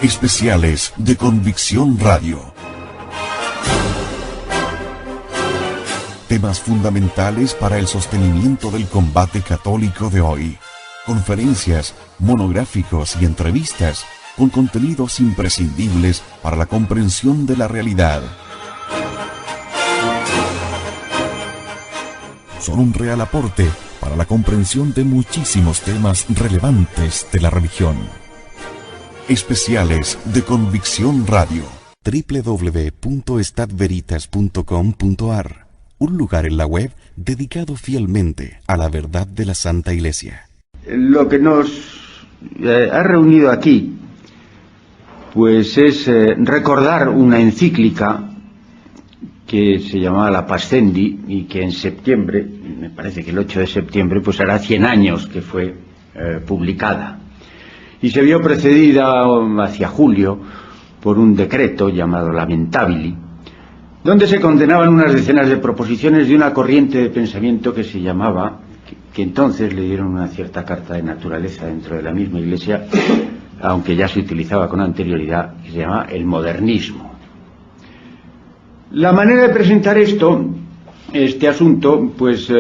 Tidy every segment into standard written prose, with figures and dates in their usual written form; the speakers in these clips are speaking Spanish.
Especiales de Convicción Radio. Temas fundamentales para el sostenimiento del combate católico de hoy. Conferencias, monográficos y entrevistas con contenidos imprescindibles para la comprensión de la realidad. Son un real aporte para la comprensión de muchísimos temas relevantes de la religión. Especiales de Convicción Radio. www.estadveritas.com.ar, un lugar en la web dedicado fielmente a la verdad de la Santa Iglesia. Lo que nos ha reunido aquí, pues es recordar una encíclica que se llamaba La Pascendi y que en septiembre, me parece que el 8 de septiembre, pues hará 100 años que fue publicada. Y se vio precedida hacia julio por un decreto llamado Lamentabili, donde se condenaban unas decenas de proposiciones de una corriente de pensamiento que se llamaba, que entonces le dieron una cierta carta de naturaleza dentro de la misma Iglesia, aunque ya se utilizaba con anterioridad, que se llama el modernismo. La manera de presentar este asunto, pues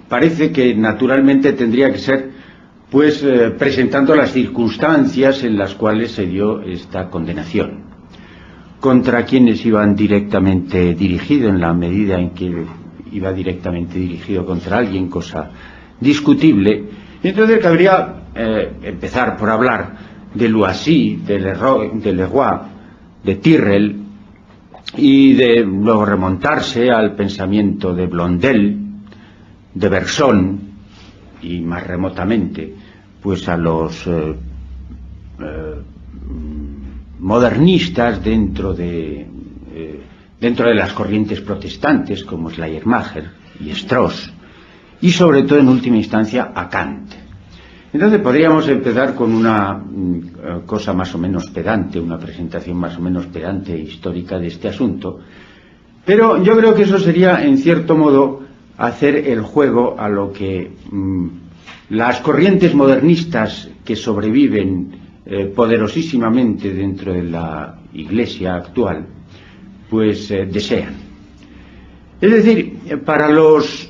parece que naturalmente tendría que ser presentando las circunstancias en las cuales se dio esta condenación, contra quienes iban directamente dirigido, en la medida en que iba directamente dirigido contra alguien, cosa discutible. Y entonces cabría empezar por hablar de Loisy, de Leroy, de Tyrrell, y de luego remontarse al pensamiento de Blondel, de Bergson, y más remotamente pues a los modernistas dentro de las corrientes protestantes como Schleiermacher y Strauss, y sobre todo en última instancia a Kant. Entonces podríamos empezar con una cosa más o menos pedante, una presentación más o menos pedante e histórica de este asunto, pero yo creo que eso sería en cierto modo hacer el juego a lo que las corrientes modernistas que sobreviven poderosísimamente dentro de la Iglesia actual pues desean. Es decir, para los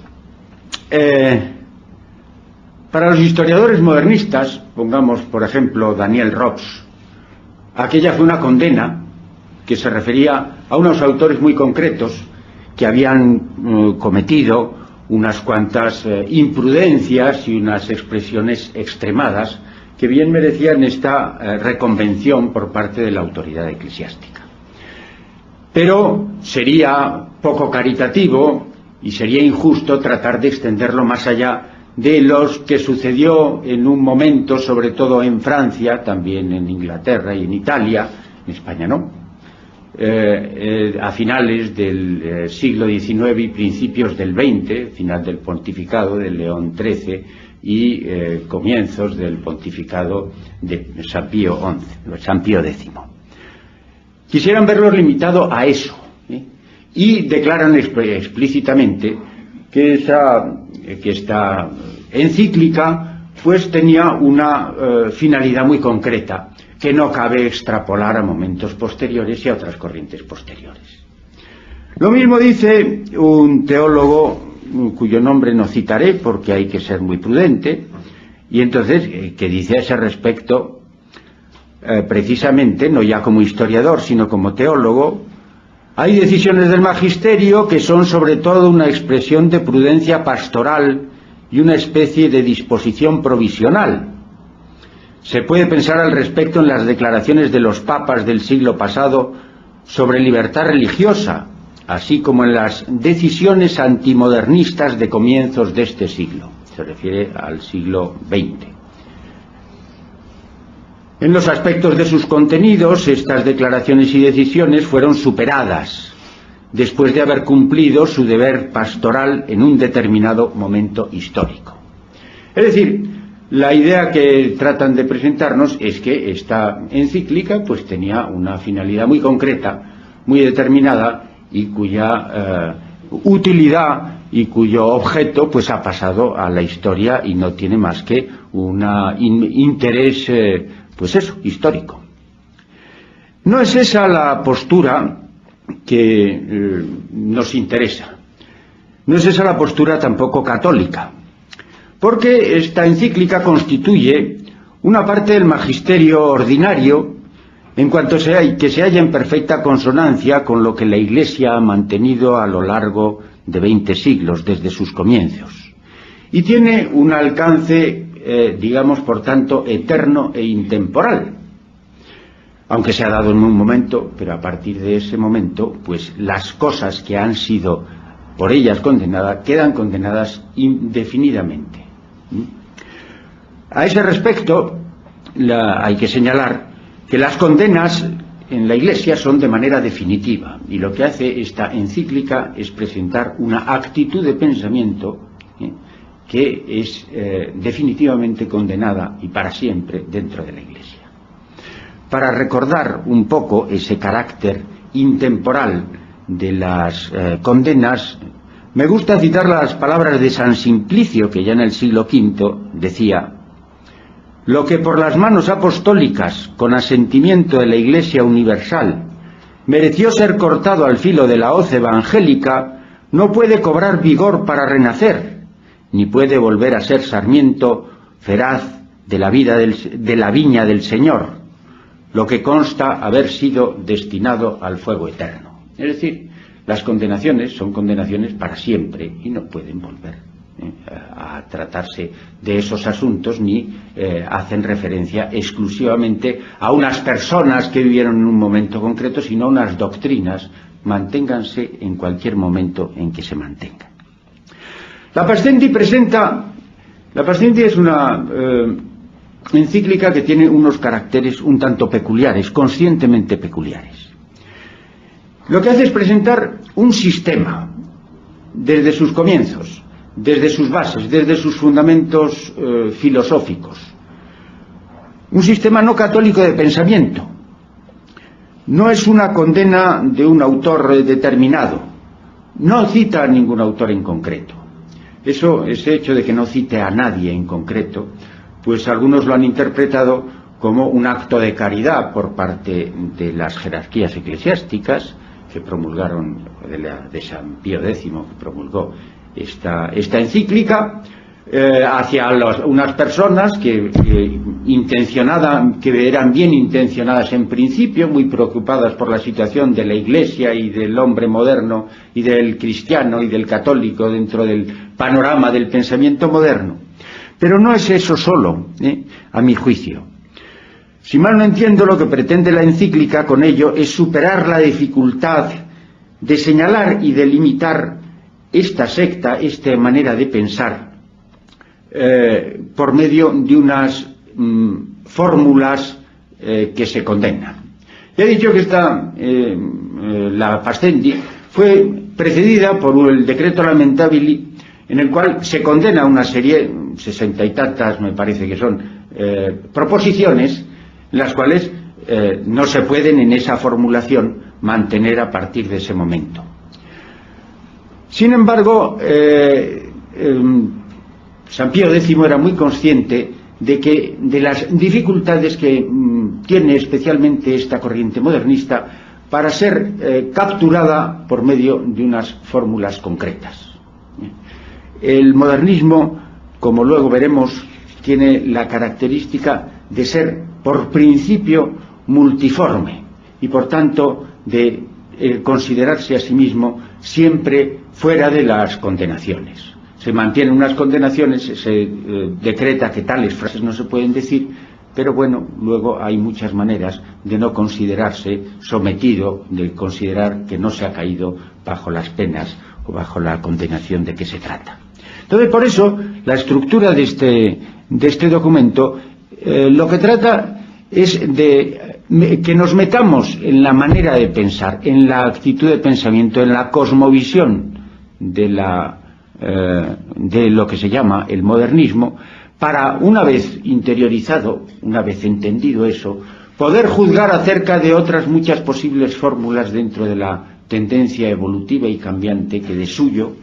historiadores modernistas, pongamos por ejemplo Daniel Rops, aquella fue una condena que se refería a unos autores muy concretos que habían cometido unas cuantas imprudencias y unas expresiones extremadas que bien merecían esta reconvención por parte de la autoridad eclesiástica. Pero sería poco caritativo y sería injusto tratar de extenderlo más allá de los que sucedió en un momento, sobre todo en Francia, también en Inglaterra y en Italia, en España no, a finales del siglo XIX y principios del XX, final del pontificado de León XIII y comienzos del pontificado de San Pío X. Quisieran verlo limitado a eso, y declaran explícitamente que esta encíclica pues tenía una finalidad muy concreta que no cabe extrapolar a momentos posteriores y a otras corrientes posteriores. Lo mismo dice un teólogo cuyo nombre no citaré porque hay que ser muy prudente, y entonces que dice a ese respecto, precisamente, no ya como historiador sino como teólogo: hay decisiones del magisterio que son sobre todo una expresión de prudencia pastoral y una especie de disposición provisional. Se puede pensar al respecto en las declaraciones de los papas del siglo pasado sobre libertad religiosa, así como en las decisiones antimodernistas de comienzos de este siglo. Se refiere al siglo XX. En los aspectos de sus contenidos, estas declaraciones y decisiones fueron superadas después de haber cumplido su deber pastoral en un determinado momento histórico. Es decir, la idea que tratan de presentarnos es que esta encíclica pues tenía una finalidad muy concreta, muy determinada, y cuya utilidad y cuyo objeto pues ha pasado a la historia y no tiene más que un interés pues eso, histórico. No es esa la postura que nos interesa. No es esa la postura tampoco católica, porque esta encíclica constituye una parte del magisterio ordinario en cuanto que se halla en perfecta consonancia con lo que la Iglesia ha mantenido a lo largo de 20 siglos, desde sus comienzos, y tiene un alcance, digamos, por tanto, eterno e intemporal, aunque se ha dado en un momento, pero a partir de ese momento, pues las cosas que han sido por ellas condenadas, quedan condenadas indefinidamente. A ese respecto, hay que señalar que las condenas en la Iglesia son de manera definitiva, y lo que hace esta encíclica es presentar una actitud de pensamiento que es definitivamente condenada y para siempre dentro de la Iglesia. Para recordar un poco ese carácter intemporal de las condenas, me gusta citar las palabras de San Simplicio, que ya en el siglo V decía: lo que por las manos apostólicas, con asentimiento de la Iglesia universal, mereció ser cortado al filo de la hoz evangélica, no puede cobrar vigor para renacer, ni puede volver a ser sarmiento feraz de la viña del Señor, lo que consta haber sido destinado al fuego eterno. Es decir, las condenaciones son condenaciones para siempre y no pueden volver a tratarse de esos asuntos, ni hacen referencia exclusivamente a unas personas que vivieron en un momento concreto, sino a unas doctrinas, manténganse en cualquier momento en que se mantengan. La Pascendi es una encíclica que tiene unos caracteres un tanto peculiares, conscientemente peculiares. Lo que hace es presentar un sistema desde sus comienzos, desde sus bases, desde sus fundamentos filosóficos. Un sistema no católico de pensamiento. No es una condena de un autor determinado. No cita a ningún autor en concreto. Ese hecho de que no cite a nadie en concreto, pues algunos lo han interpretado como un acto de caridad por parte de las jerarquías eclesiásticas que promulgaron, de San Pío X, que promulgó esta encíclica, hacia unas personas que eran bien intencionadas en principio, muy preocupadas por la situación de la Iglesia y del hombre moderno y del cristiano y del católico dentro del panorama del pensamiento moderno. Pero no es eso solo, a mi juicio. Si mal no entiendo, lo que pretende la encíclica con ello es superar la dificultad de señalar y delimitar esta secta, esta manera de pensar, por medio de unas fórmulas que se condenan. Ya he dicho que la Pascendi fue precedida por el decreto lamentabili, en el cual se condena una serie, 60 y tantas me parece que son, proposiciones, las cuales no se pueden en esa formulación mantener a partir de ese momento. Sin embargo, San Pío X era muy consciente de las dificultades que tiene especialmente esta corriente modernista para ser capturada por medio de unas fórmulas concretas. El modernismo, como luego veremos, tiene la característica de ser por principio multiforme y por tanto de considerarse a sí mismo siempre fuera de las condenaciones. Se mantienen unas condenaciones, se decreta que tales frases no se pueden decir, pero bueno, luego hay muchas maneras de no considerarse sometido, de considerar que no se ha caído bajo las penas o bajo la condenación de que se trata. Entonces, por eso, la estructura de este documento lo que trata es de que nos metamos en la manera de pensar, en la actitud de pensamiento, en la cosmovisión de lo que se llama el modernismo, para, una vez interiorizado, una vez entendido eso, poder juzgar acerca de otras muchas posibles fórmulas dentro de la tendencia evolutiva y cambiante que de suyo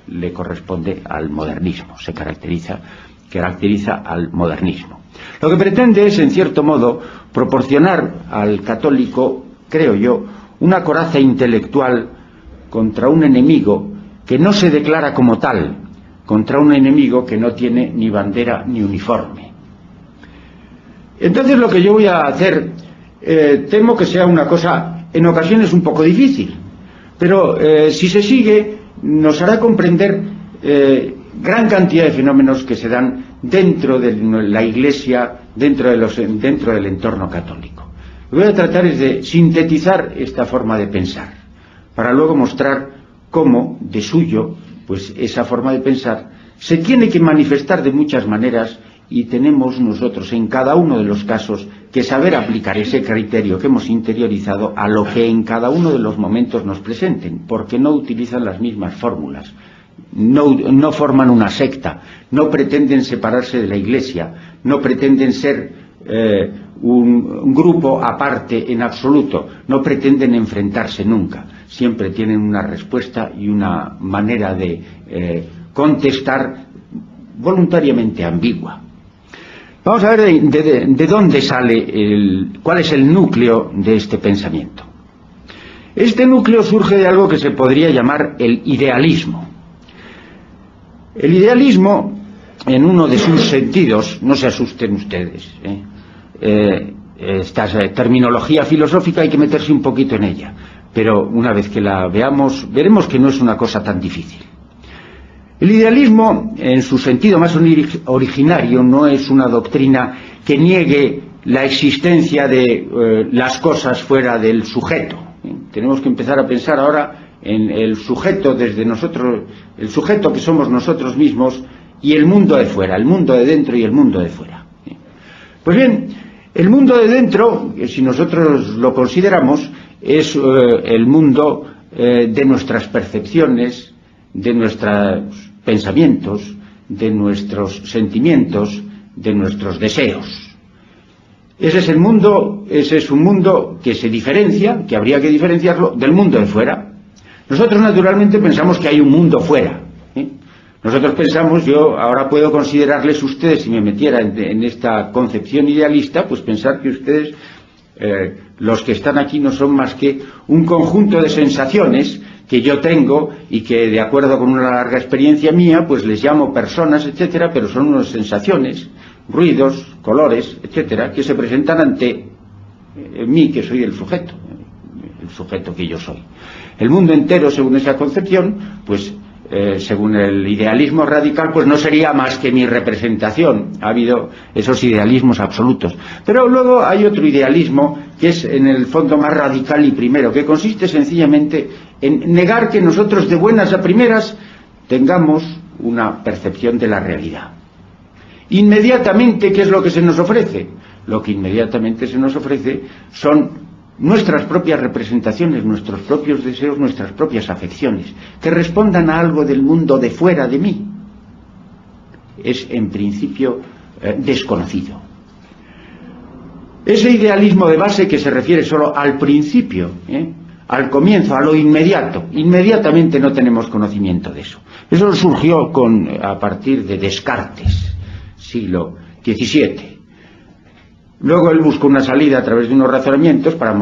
le corresponde al modernismo, caracteriza al modernismo. Lo que pretende es, en cierto modo, proporcionar al católico, creo yo, una coraza intelectual contra un enemigo que no se declara como tal, contra un enemigo que no tiene ni bandera ni uniforme. Entonces lo que yo voy a hacer, temo que sea una cosa en ocasiones un poco difícil, pero si se sigue nos hará comprender gran cantidad de fenómenos que se dan dentro de la Iglesia, dentro del entorno católico. Lo que voy a tratar es de sintetizar esta forma de pensar, para luego mostrar cómo, de suyo, pues esa forma de pensar se tiene que manifestar de muchas maneras, y tenemos nosotros en cada uno de los casos que saber aplicar ese criterio que hemos interiorizado a lo que en cada uno de los momentos nos presenten, porque no utilizan las mismas fórmulas, no forman una secta, no pretenden separarse de la Iglesia, no pretenden ser un grupo aparte en absoluto, no pretenden enfrentarse nunca, siempre tienen una respuesta y una manera de contestar voluntariamente ambigua. Vamos a ver de dónde sale, cuál es el núcleo de este pensamiento. Este núcleo surge de algo que se podría llamar el idealismo. El idealismo, en uno de sus sentidos, no se asusten ustedes, esta terminología filosófica hay que meterse un poquito en ella, pero una vez que la veamos, veremos que no es una cosa tan difícil. El idealismo, en su sentido más originario, no es una doctrina que niegue la existencia de las cosas fuera del sujeto. Tenemos que empezar a pensar ahora en el sujeto desde nosotros, el sujeto que somos nosotros mismos y el mundo de fuera, el mundo de dentro y el mundo de fuera. Pues bien, el mundo de dentro, si nosotros lo consideramos, es el mundo de nuestras percepciones, de nuestros pensamientos, de nuestros sentimientos, de nuestros deseos. Ese es un mundo que se diferencia, que habría que diferenciarlo del mundo de fuera. Nosotros naturalmente pensamos que hay un mundo fuera. Nosotros pensamos, yo ahora puedo considerarles ustedes, si me metiera en esta concepción idealista, pues pensar que ustedes, los que están aquí, no son más que un conjunto de sensaciones que yo tengo y que, de acuerdo con una larga experiencia mía, pues les llamo personas, etcétera, pero son unas sensaciones, ruidos, colores, etcétera, que se presentan ante mí, que soy el sujeto que yo soy. El mundo entero, según esa concepción, pues según el idealismo radical, pues no sería más que mi representación. Ha habido esos idealismos absolutos. Pero luego hay otro idealismo que es en el fondo más radical y primero, que consiste sencillamente en negar que nosotros de buenas a primeras tengamos una percepción de la realidad. Inmediatamente, ¿qué es lo que se nos ofrece? Lo que inmediatamente se nos ofrece son nuestras propias representaciones, nuestros propios deseos, nuestras propias afecciones, que respondan a algo del mundo de fuera de mí. Es, en principio, desconocido. Ese idealismo de base que se refiere solo al principio, al comienzo, a lo inmediato, inmediatamente no tenemos conocimiento de eso. Eso surgió a partir de Descartes, siglo XVII. Luego él buscó una salida a través de unos razonamientos para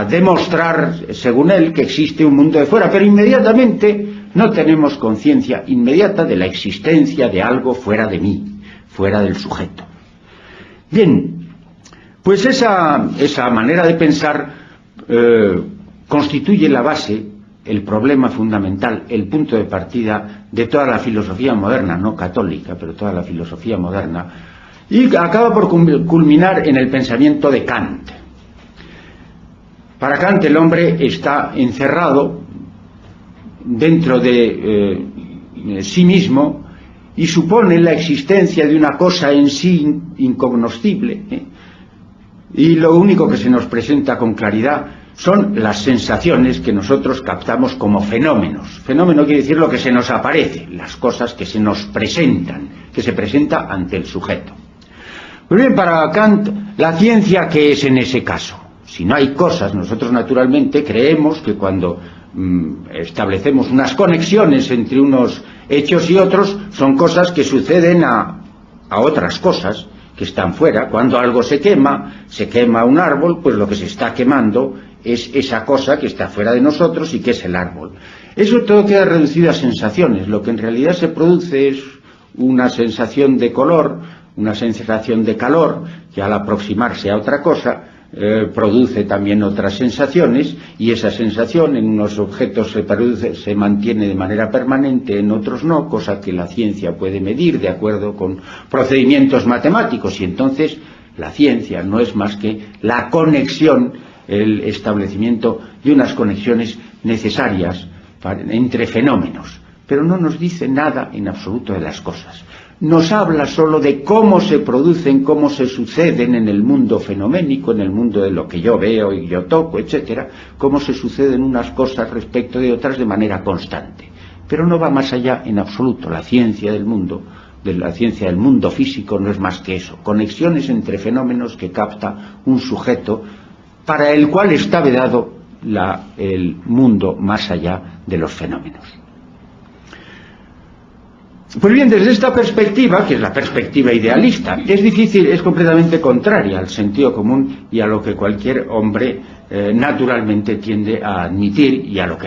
demostrar, según él, que existe un mundo de fuera, pero inmediatamente no tenemos conciencia inmediata de la existencia de algo fuera de mí, fuera del sujeto. Bien, pues esa manera de pensar constituye la base, el problema fundamental, el punto de partida de toda la filosofía moderna, no católica, pero toda la filosofía moderna, y acaba por culminar en el pensamiento de Kant. Para Kant el hombre está encerrado dentro de sí mismo y supone la existencia de una cosa en sí incognoscible, y lo único que se nos presenta con claridad son las sensaciones que nosotros captamos como fenómenos. Fenómeno quiere decir lo que se nos aparece, las cosas que se nos presentan, que se presenta ante el sujeto. Pues bien, para Kant, la ciencia, ¿qué es en ese caso? Si no hay cosas, nosotros naturalmente creemos que cuando establecemos unas conexiones entre unos hechos y otros, son cosas que suceden a a otras cosas que están fuera. Cuando algo se quema un árbol, pues lo que se está quemando es esa cosa que está fuera de nosotros y que es el árbol. Eso todo queda reducido a sensaciones. Lo que en realidad se produce es una sensación de color, una sensación de calor, que al aproximarse a otra cosa produce también otras sensaciones, y esa sensación en unos objetos se mantiene de manera permanente, en otros no, cosa que la ciencia puede medir de acuerdo con procedimientos matemáticos, y entonces la ciencia no es más que la conexión, el establecimiento de unas conexiones necesarias entre fenómenos, pero no nos dice nada en absoluto de las cosas. Nos habla solo de cómo se producen, cómo se suceden en el mundo fenoménico, en el mundo de lo que yo veo y yo toco, etcétera, cómo se suceden unas cosas respecto de otras de manera constante. Pero no va más allá en absoluto. La ciencia del mundo físico no es más que eso, conexiones entre fenómenos que capta un sujeto para el cual está vedado el mundo más allá de los fenómenos. Pues bien, desde esta perspectiva, que es la perspectiva idealista, es completamente contraria al sentido común y a lo que cualquier hombre naturalmente tiende a admitir y a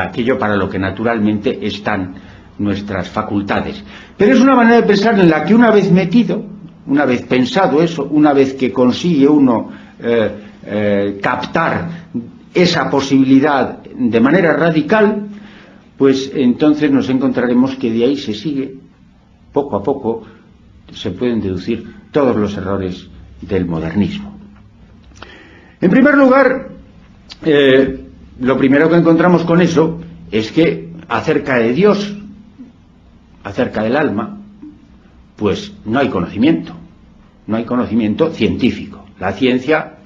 aquello para lo que naturalmente están nuestras facultades. Pero es una manera de pensar en la que una vez metido, una vez pensado eso, una vez que consigue uno captar esa posibilidad de manera radical, pues entonces nos encontraremos que de ahí se sigue, poco a poco, se pueden deducir todos los errores del modernismo. En primer lugar, lo primero que encontramos con eso es que acerca de Dios, acerca del alma, pues no hay conocimiento científico. La ciencia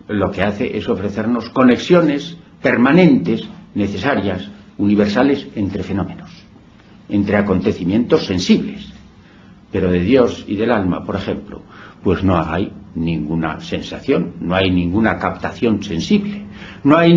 lo que hace es ofrecernos conexiones permanentes, necesarias, universales entre fenómenos, entre acontecimientos sensibles. Pero de Dios y del alma, por ejemplo, pues no hay ninguna sensación, no hay ninguna captación sensible, no hay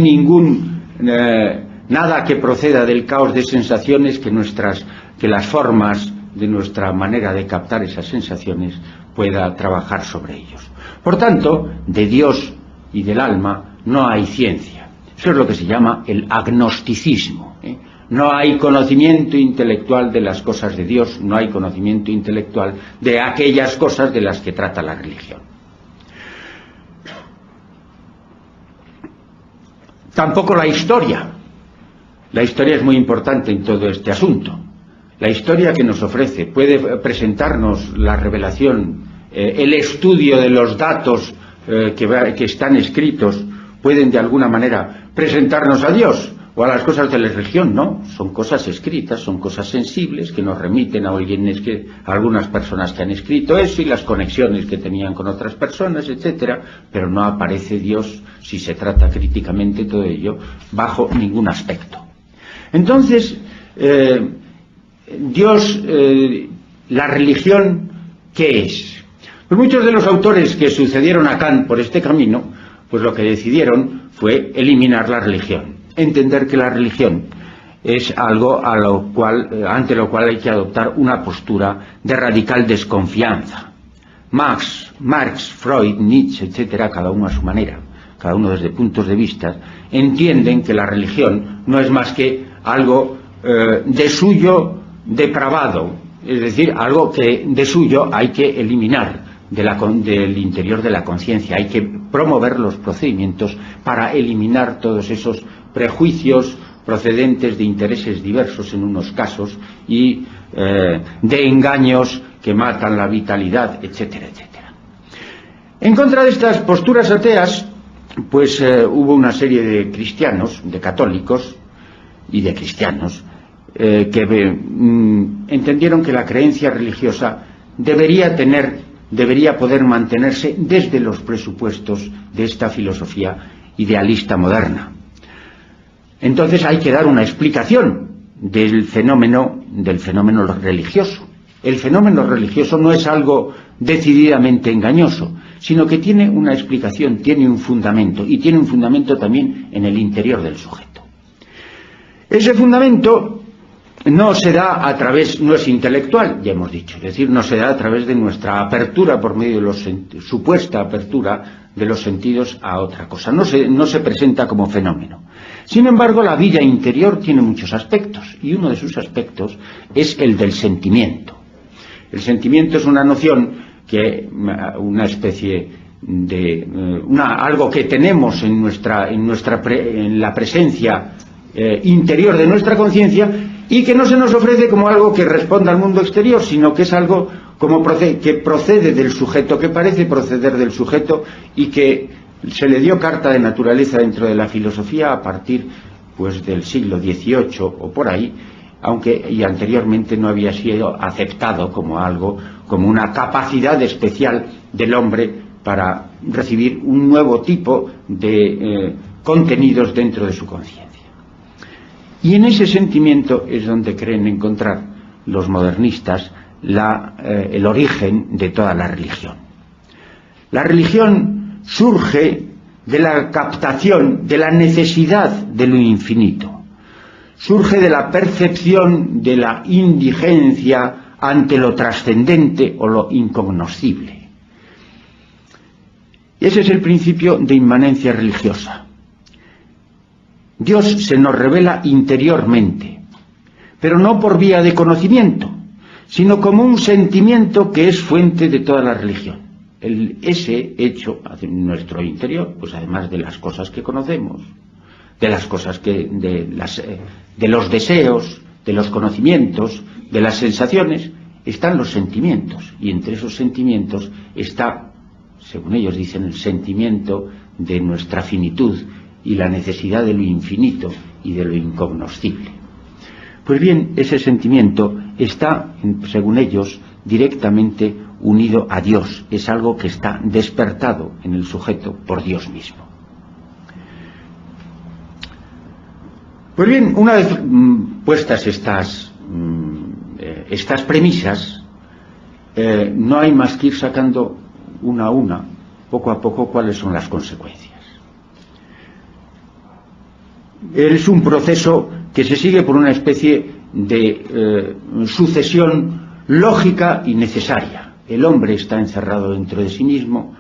nada que proceda del caos de sensaciones que las formas de nuestra manera de captar esas sensaciones pueda trabajar sobre ellos. Por tanto, de Dios y del alma no hay ciencia. Eso es lo que se llama el agnosticismo. No hay conocimiento intelectual de las cosas de Dios, no hay conocimiento intelectual de aquellas cosas de las que trata la religión. Tampoco la historia. La historia es muy importante en todo este asunto. La historia que nos ofrece puede presentarnos la revelación, el estudio de los datos que están escritos, pueden de alguna manera presentarnos a Dios o a las cosas de la religión. No, son cosas escritas, son cosas sensibles que nos remiten a algunas personas que han escrito eso y las conexiones que tenían con otras personas, etcétera, pero no aparece Dios, si se trata críticamente todo ello, bajo ningún aspecto. Entonces, Dios, la religión, ¿qué es? Pues muchos de los autores que sucedieron a Kant por este camino, pues lo que decidieron fue eliminar la religión, entender que la religión es algo ante lo cual hay que adoptar una postura de radical desconfianza. Marx, Freud, Nietzsche, etcétera, cada uno a su manera, cada uno desde puntos de vista, entienden que la religión no es más que algo de suyo depravado, es decir, algo que de suyo hay que eliminar del interior de la conciencia. Hay que promover los procedimientos para eliminar todos esos prejuicios procedentes de intereses diversos en unos casos y de engaños que matan la vitalidad, etcétera, etcétera. En contra de estas posturas ateas, pues hubo una serie de cristianos, de católicos y de cristianos que entendieron que la creencia religiosa debería poder mantenerse desde los presupuestos de esta filosofía idealista moderna. Entonces hay que dar una explicación del fenómeno religioso. El fenómeno religioso no es algo decididamente engañoso, sino que tiene una explicación, tiene un fundamento, y tiene un fundamento también en el interior del sujeto. Ese fundamento no se da a través, no es intelectual, ya hemos dicho, es decir, no se da a través de nuestra apertura por medio de los supuesta apertura de los sentidos a otra cosa, no se presenta como fenómeno. Sin embargo, la vida interior tiene muchos aspectos, y uno de sus aspectos es el del sentimiento. El sentimiento es una noción que, una especie de, algo que tenemos en la presencia interior de nuestra conciencia, y que no se nos ofrece como algo que responda al mundo exterior, sino que es algo que procede del sujeto, que parece proceder del sujeto, y que se le dio carta de naturaleza dentro de la filosofía a partir pues del siglo XVIII o por ahí, aunque y anteriormente no había sido aceptado como algo, como una capacidad especial del hombre para recibir un nuevo tipo de contenidos dentro de su conciencia. Y en ese sentimiento es donde creen encontrar los modernistas el origen de toda la religión. La religión surge de la captación, de la necesidad de lo infinito. Surge de la percepción de la indigencia ante lo trascendente o lo incognoscible. Ese es el principio de inmanencia religiosa. Dios se nos revela interiormente, pero no por vía de conocimiento, sino como un sentimiento que es fuente de toda la religión. Ese hecho en nuestro interior, pues además de las cosas que conocemos, de las cosas de los deseos, de los conocimientos, de las sensaciones, están los sentimientos, y entre esos sentimientos está, según ellos dicen, el sentimiento de nuestra finitud y la necesidad de lo infinito y de lo incognoscible. Pues bien, ese sentimiento está, según ellos, directamente unido a Dios, es algo que está despertado en el sujeto por Dios mismo. Pues bien, una vez puestas estas premisas, no hay más que ir sacando una a una, poco a poco, cuáles son las consecuencias. Es un proceso que se sigue por una especie de sucesión lógica y necesaria. El hombre está encerrado dentro de sí mismo,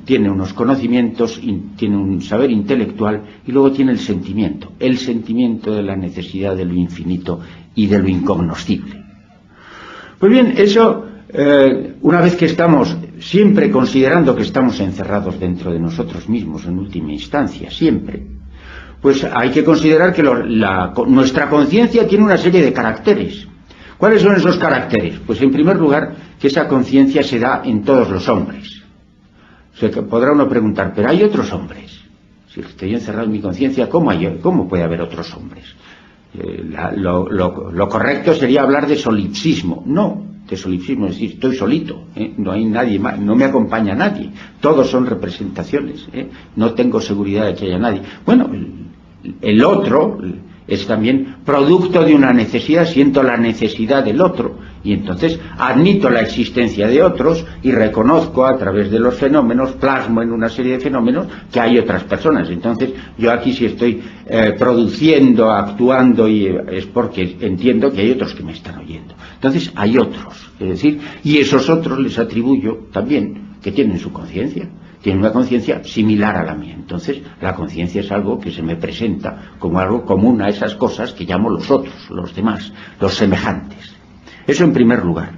tiene unos conocimientos, tiene un saber intelectual, y luego tiene el sentimiento de la necesidad de lo infinito y de lo incognoscible. Pues bien, eso, una vez que estamos siempre considerando que estamos encerrados dentro de nosotros mismos en última instancia, siempre, pues hay que considerar que nuestra conciencia tiene una serie de caracteres. ¿Cuáles son esos caracteres? Pues en primer lugar, que esa conciencia se da en todos los hombres. Podrá uno preguntar, ¿pero hay otros hombres? Si estoy encerrado en mi conciencia, ¿cómo puede haber otros hombres? Lo correcto sería hablar de solipsismo. No, de solipsismo, es decir, estoy solito, no hay nadie más, no me acompaña nadie, todos son representaciones, no tengo seguridad de que haya nadie. Bueno, el otro es también producto de una necesidad, siento la necesidad del otro, y entonces admito la existencia de otros y reconozco a través de los fenómenos, plasmo en una serie de fenómenos que hay otras personas. Entonces yo aquí si estoy produciendo, actuando, y es porque entiendo que hay otros que me están oyendo. Entonces hay otros, es decir, y esos otros les atribuyo también que tienen su conciencia. Tiene una conciencia similar a la mía. Entonces, la conciencia es algo que se me presenta como algo común a esas cosas que llamo los otros, los demás, los semejantes. Eso en primer lugar.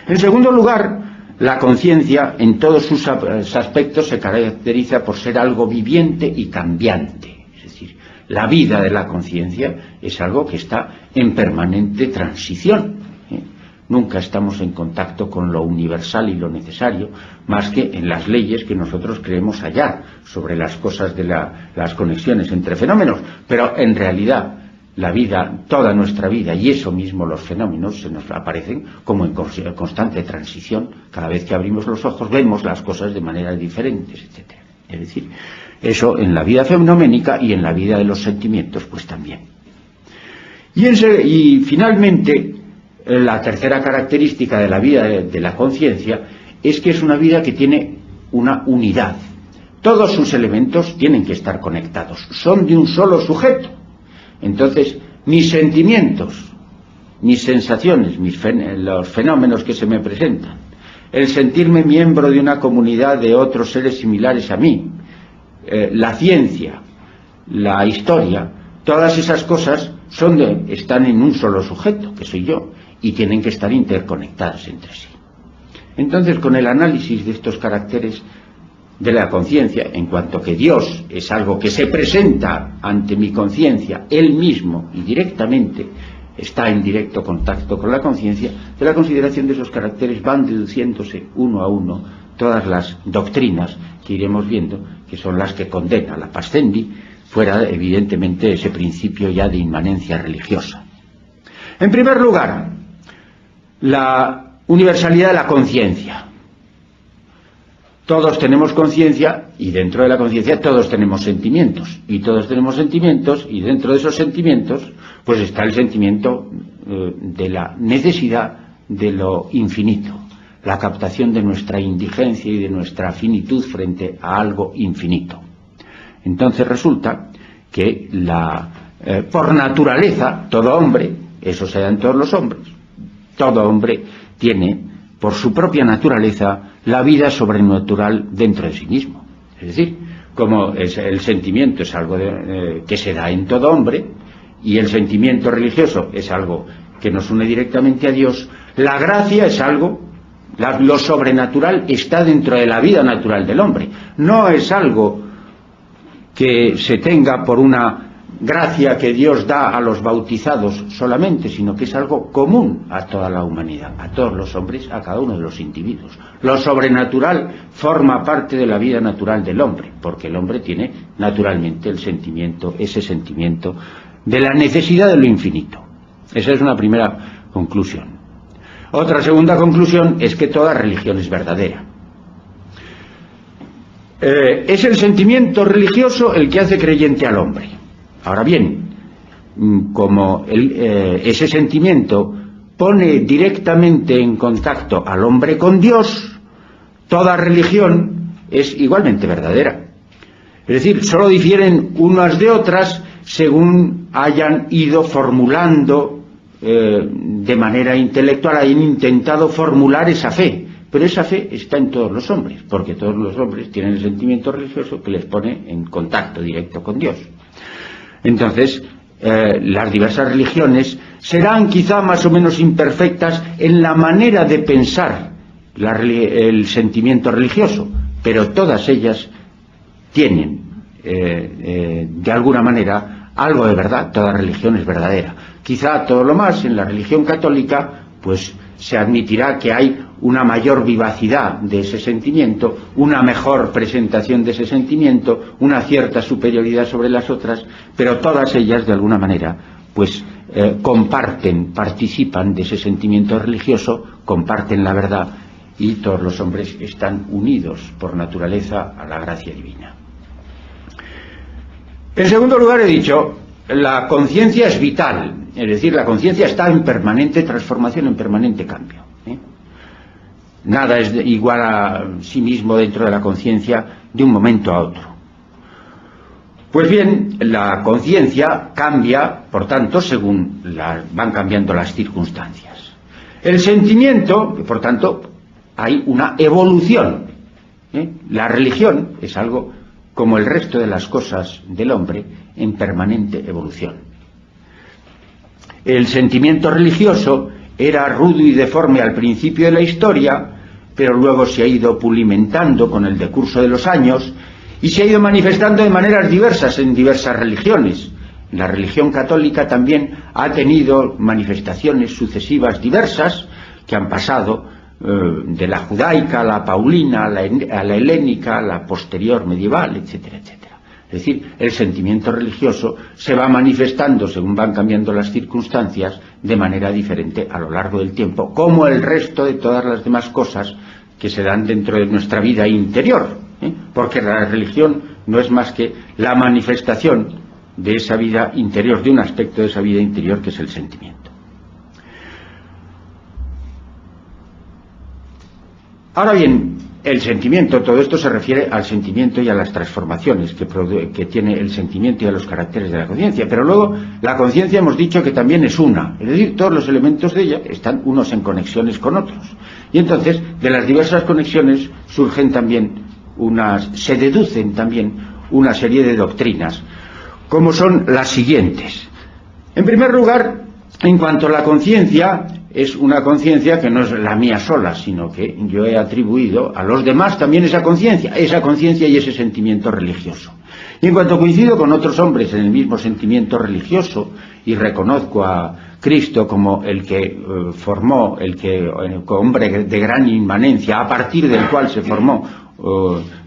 En segundo lugar, la conciencia en todos sus aspectos se caracteriza por ser algo viviente y cambiante. Es decir, la vida de la conciencia es algo que está en permanente transición. Nunca estamos en contacto con lo universal y lo necesario, más que en las leyes que nosotros creemos hallar sobre las cosas de las conexiones entre fenómenos. Pero en realidad la vida, toda nuestra vida, y eso mismo los fenómenos, se nos aparecen como en constante transición. Cada vez que abrimos los ojos vemos las cosas de maneras diferentes, etc. Es decir, eso en la vida fenoménica y en la vida de los sentimientos, pues también. Y finalmente, la tercera característica de la vida de la conciencia es que es una vida que tiene una unidad. Todos sus elementos tienen que estar conectados, son de un solo sujeto. Entonces, mis sentimientos mis sensaciones, los fenómenos que se me presentan, el sentirme miembro de una comunidad de otros seres similares a mí, la ciencia, la historia, todas esas cosas están en un solo sujeto, que soy yo, y tienen que estar interconectadas entre sí. Entonces, con el análisis de estos caracteres de la conciencia, en cuanto que Dios es algo que se presenta ante mi conciencia, Él mismo y directamente está en directo contacto con la conciencia, de la consideración de esos caracteres van deduciéndose uno a uno todas las doctrinas que iremos viendo, que son las que condena la Pascendi, fuera evidentemente ese principio ya de inmanencia religiosa. En primer lugar, la universalidad de la conciencia. Todos tenemos conciencia y dentro de la conciencia todos tenemos sentimientos, y todos tenemos sentimientos, y dentro de esos sentimientos pues está el sentimiento de la necesidad de lo infinito, la captación de nuestra indigencia y de nuestra finitud frente a algo infinito. Entonces resulta que por naturaleza todo hombre, eso se da en todos los hombres, todo hombre tiene por su propia naturaleza la vida sobrenatural dentro de sí mismo. Es decir, como el sentimiento es algo que se da en todo hombre, y el sentimiento religioso es algo que nos une directamente a Dios, la gracia es algo, lo sobrenatural está dentro de la vida natural del hombre. No es algo que se tenga por una gracia que Dios da a los bautizados solamente, sino que es algo común a toda la humanidad, a todos los hombres, a cada uno de los individuos. Lo sobrenatural forma parte de la vida natural del hombre, porque el hombre tiene naturalmente ese sentimiento de la necesidad de lo infinito. Esa es una primera conclusión. Otra segunda conclusión es que toda religión es verdadera. Es el sentimiento religioso el que hace creyente al hombre. Ahora bien, como ese sentimiento pone directamente en contacto al hombre con Dios, toda religión es igualmente verdadera. Es decir, solo difieren unas de otras según hayan ido formulando de manera intelectual, hayan intentado formular esa fe. Pero esa fe está en todos los hombres, porque todos los hombres tienen el sentimiento religioso que les pone en contacto directo con Dios. Entonces, las diversas religiones serán quizá más o menos imperfectas en la manera de pensar el sentimiento religioso, pero todas ellas tienen, de alguna manera, algo de verdad. Toda religión es verdadera. Quizá todo lo más en la religión católica, pues se admitirá que hay una mayor vivacidad de ese sentimiento, una mejor presentación de ese sentimiento, una cierta superioridad sobre las otras, pero todas ellas de alguna manera pues participan de ese sentimiento religioso, comparten la verdad, y todos los hombres están unidos por naturaleza a la gracia divina. En segundo lugar, he dicho, la conciencia es vital, es decir, la conciencia está en permanente transformación, en permanente cambio. Nada es igual a sí mismo dentro de la conciencia de un momento a otro. Pues bien, la conciencia cambia, por tanto, según van cambiando las circunstancias. El sentimiento, por tanto, hay una evolución. La religión es algo como el resto de las cosas del hombre, en permanente evolución. El sentimiento religioso era rudo y deforme al principio de la historia, pero luego se ha ido pulimentando con el decurso de los años y se ha ido manifestando de maneras diversas en diversas religiones. La religión católica también ha tenido manifestaciones sucesivas diversas que han pasado de la judaica a la paulina, a la helénica, a la posterior medieval, etcétera, etcétera. Es decir, el sentimiento religioso se va manifestando según van cambiando las circunstancias de manera diferente a lo largo del tiempo, como el resto de todas las demás cosas que se dan dentro de nuestra vida interior, porque la religión no es más que la manifestación de esa vida interior, de un aspecto de esa vida interior que es el sentimiento. Ahora bien, el sentimiento, todo esto se refiere al sentimiento y a las transformaciones que tiene el sentimiento y a los caracteres de la conciencia. Pero luego, la conciencia hemos dicho que también es una, es decir, todos los elementos de ella están unos en conexiones con otros. Y entonces, de las diversas conexiones surgen también se deducen también una serie de doctrinas, como son las siguientes. En primer lugar, en cuanto a la conciencia, es una conciencia que no es la mía sola, sino que yo he atribuido a los demás también esa conciencia y ese sentimiento religioso. Y en cuanto coincido con otros hombres en el mismo sentimiento religioso y reconozco a Cristo como el que formó, hombre de gran inmanencia, a partir del cual se formó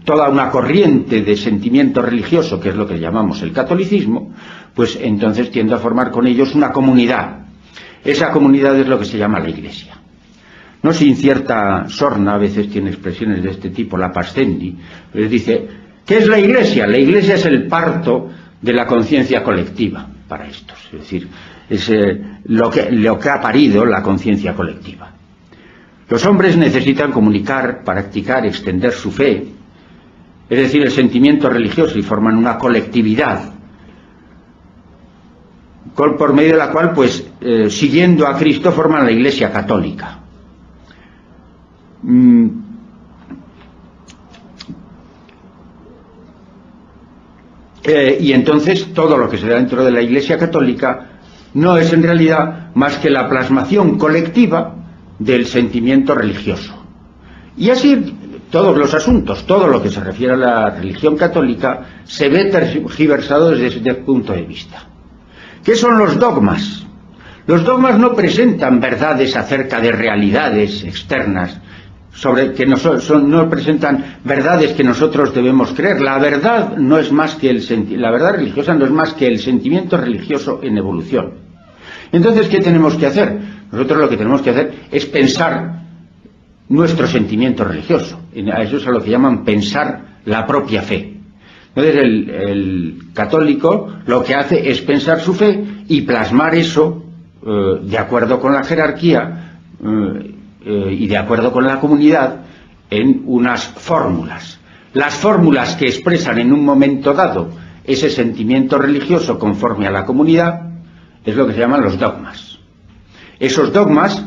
toda una corriente de sentimiento religioso, que es lo que llamamos el catolicismo, pues entonces tiendo a formar con ellos una comunidad. Esa comunidad es lo que se llama la Iglesia. No sin cierta sorna, a veces tiene expresiones de este tipo, la Pascendi, les dice, ¿qué es la Iglesia? La Iglesia es el parto de la conciencia colectiva para estos, es decir, es lo que ha parido la conciencia colectiva. Los hombres necesitan comunicar, practicar, extender su fe, es decir, el sentimiento religioso, y forman una colectividad, por medio de la cual, pues, siguiendo a Cristo, forman la Iglesia católica. Y entonces todo lo que se da dentro de la Iglesia católica no es en realidad más que la plasmación colectiva del sentimiento religioso. Y así todos los asuntos, todo lo que se refiere a la religión católica se ve tergiversado desde ese punto de vista. ¿Qué son los dogmas? Los dogmas no presentan verdades acerca de realidades externas, no presentan verdades que nosotros debemos creer. La verdad no es más que la verdad religiosa no es más que el sentimiento religioso en evolución. Entonces, ¿qué tenemos que hacer? Nosotros lo que tenemos que hacer es pensar nuestro sentimiento religioso. A eso es a lo que llaman pensar la propia fe. Entonces el católico lo que hace es pensar su fe y plasmar eso de acuerdo con la jerarquía y de acuerdo con la comunidad en unas fórmulas. Las fórmulas que expresan en un momento dado ese sentimiento religioso conforme a la comunidad es lo que se llaman los dogmas. Esos dogmas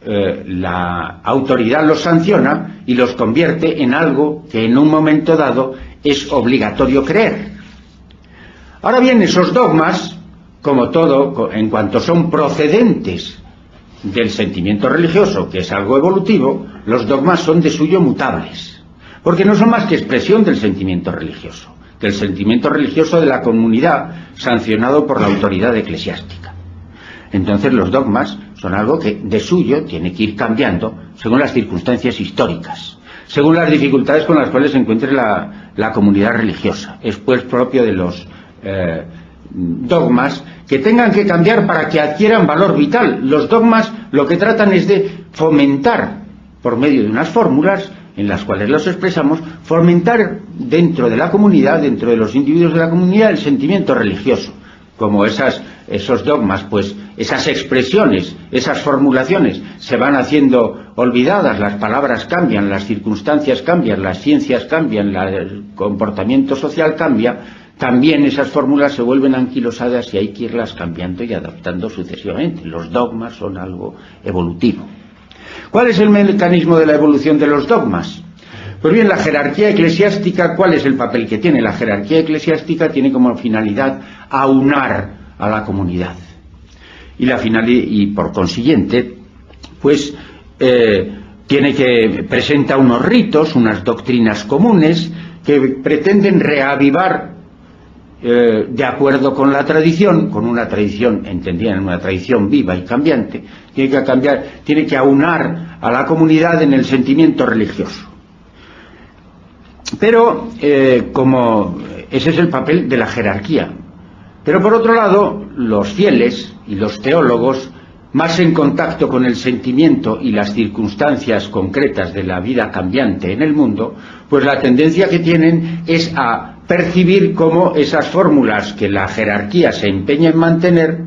la autoridad los sanciona y los convierte en algo que en un momento dado es obligatorio creer. Ahora bien, esos dogmas, como todo, en cuanto son procedentes del sentimiento religioso, que es algo evolutivo, los dogmas son de suyo mutables, porque no son más que expresión del sentimiento religioso de la comunidad, sancionado por la autoridad eclesiástica. Entonces los dogmas son algo que de suyo tiene que ir cambiando según las circunstancias históricas, según las dificultades con las cuales se encuentre la comunidad religiosa. Es pues propio de los dogmas que tengan que cambiar para que adquieran valor vital. Los dogmas lo que tratan es de fomentar, por medio de unas fórmulas en las cuales los expresamos, fomentar dentro de la comunidad, dentro de los individuos de la comunidad, el sentimiento religioso. Como esos dogmas, pues esas expresiones, esas formulaciones se van haciendo olvidadas, las palabras cambian, las circunstancias cambian, las ciencias cambian, el comportamiento social cambia, también esas fórmulas se vuelven anquilosadas y hay que irlas cambiando y adaptando sucesivamente. Los dogmas son algo evolutivo. ¿Cuál es el mecanismo de la evolución de los dogmas? Pues bien, la jerarquía eclesiástica, ¿cuál es el papel que tiene? La jerarquía eclesiástica tiene como finalidad aunar a la comunidad. Y por consiguiente, pues presenta unos ritos, unas doctrinas comunes que pretenden reavivar de acuerdo con la tradición, con una tradición entendida en una tradición viva y cambiante, tiene que aunar a la comunidad en el sentimiento religioso. Pero como ese es el papel de la jerarquía. Pero por otro lado, los fieles y los teólogos, más en contacto con el sentimiento y las circunstancias concretas de la vida cambiante en el mundo, pues la tendencia que tienen es a percibir cómo esas fórmulas que la jerarquía se empeña en mantener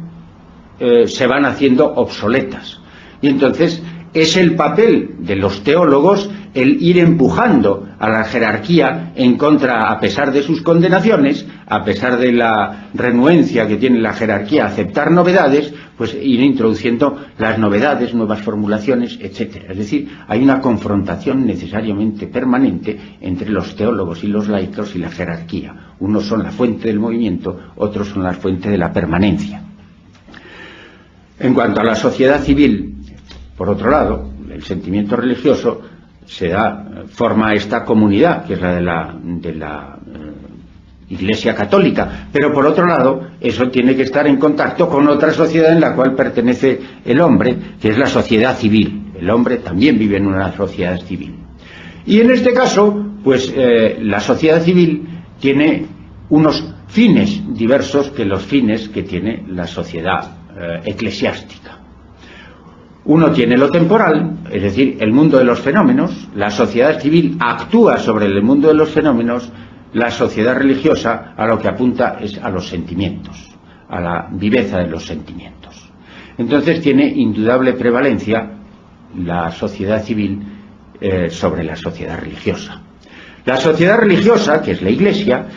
se van haciendo obsoletas. Y entonces es el papel de los teólogos el ir empujando a la jerarquía en contra, a pesar de sus condenaciones, a pesar de la renuencia que tiene la jerarquía a aceptar novedades, pues ir introduciendo las novedades, nuevas formulaciones, etcétera. Es decir, hay una confrontación necesariamente permanente entre los teólogos y los laicos y la jerarquía. Unos son la fuente del movimiento, otros son la fuente de la permanencia. En cuanto a la sociedad civil, por otro lado, el sentimiento religioso forma esta comunidad, que es la de la Iglesia Católica, pero por otro lado, eso tiene que estar en contacto con otra sociedad en la cual pertenece el hombre, que es la sociedad civil. El hombre también vive en una sociedad civil. Y en este caso, pues la sociedad civil tiene unos fines diversos que los fines que tiene la sociedad eclesiástica. Uno tiene lo temporal, es decir, el mundo de los fenómenos. La sociedad civil actúa sobre el mundo de los fenómenos. La sociedad religiosa a lo que apunta es a los sentimientos, a la viveza de los sentimientos. Entonces tiene indudable prevalencia la sociedad civil sobre la sociedad religiosa. La sociedad religiosa, que es la Iglesia,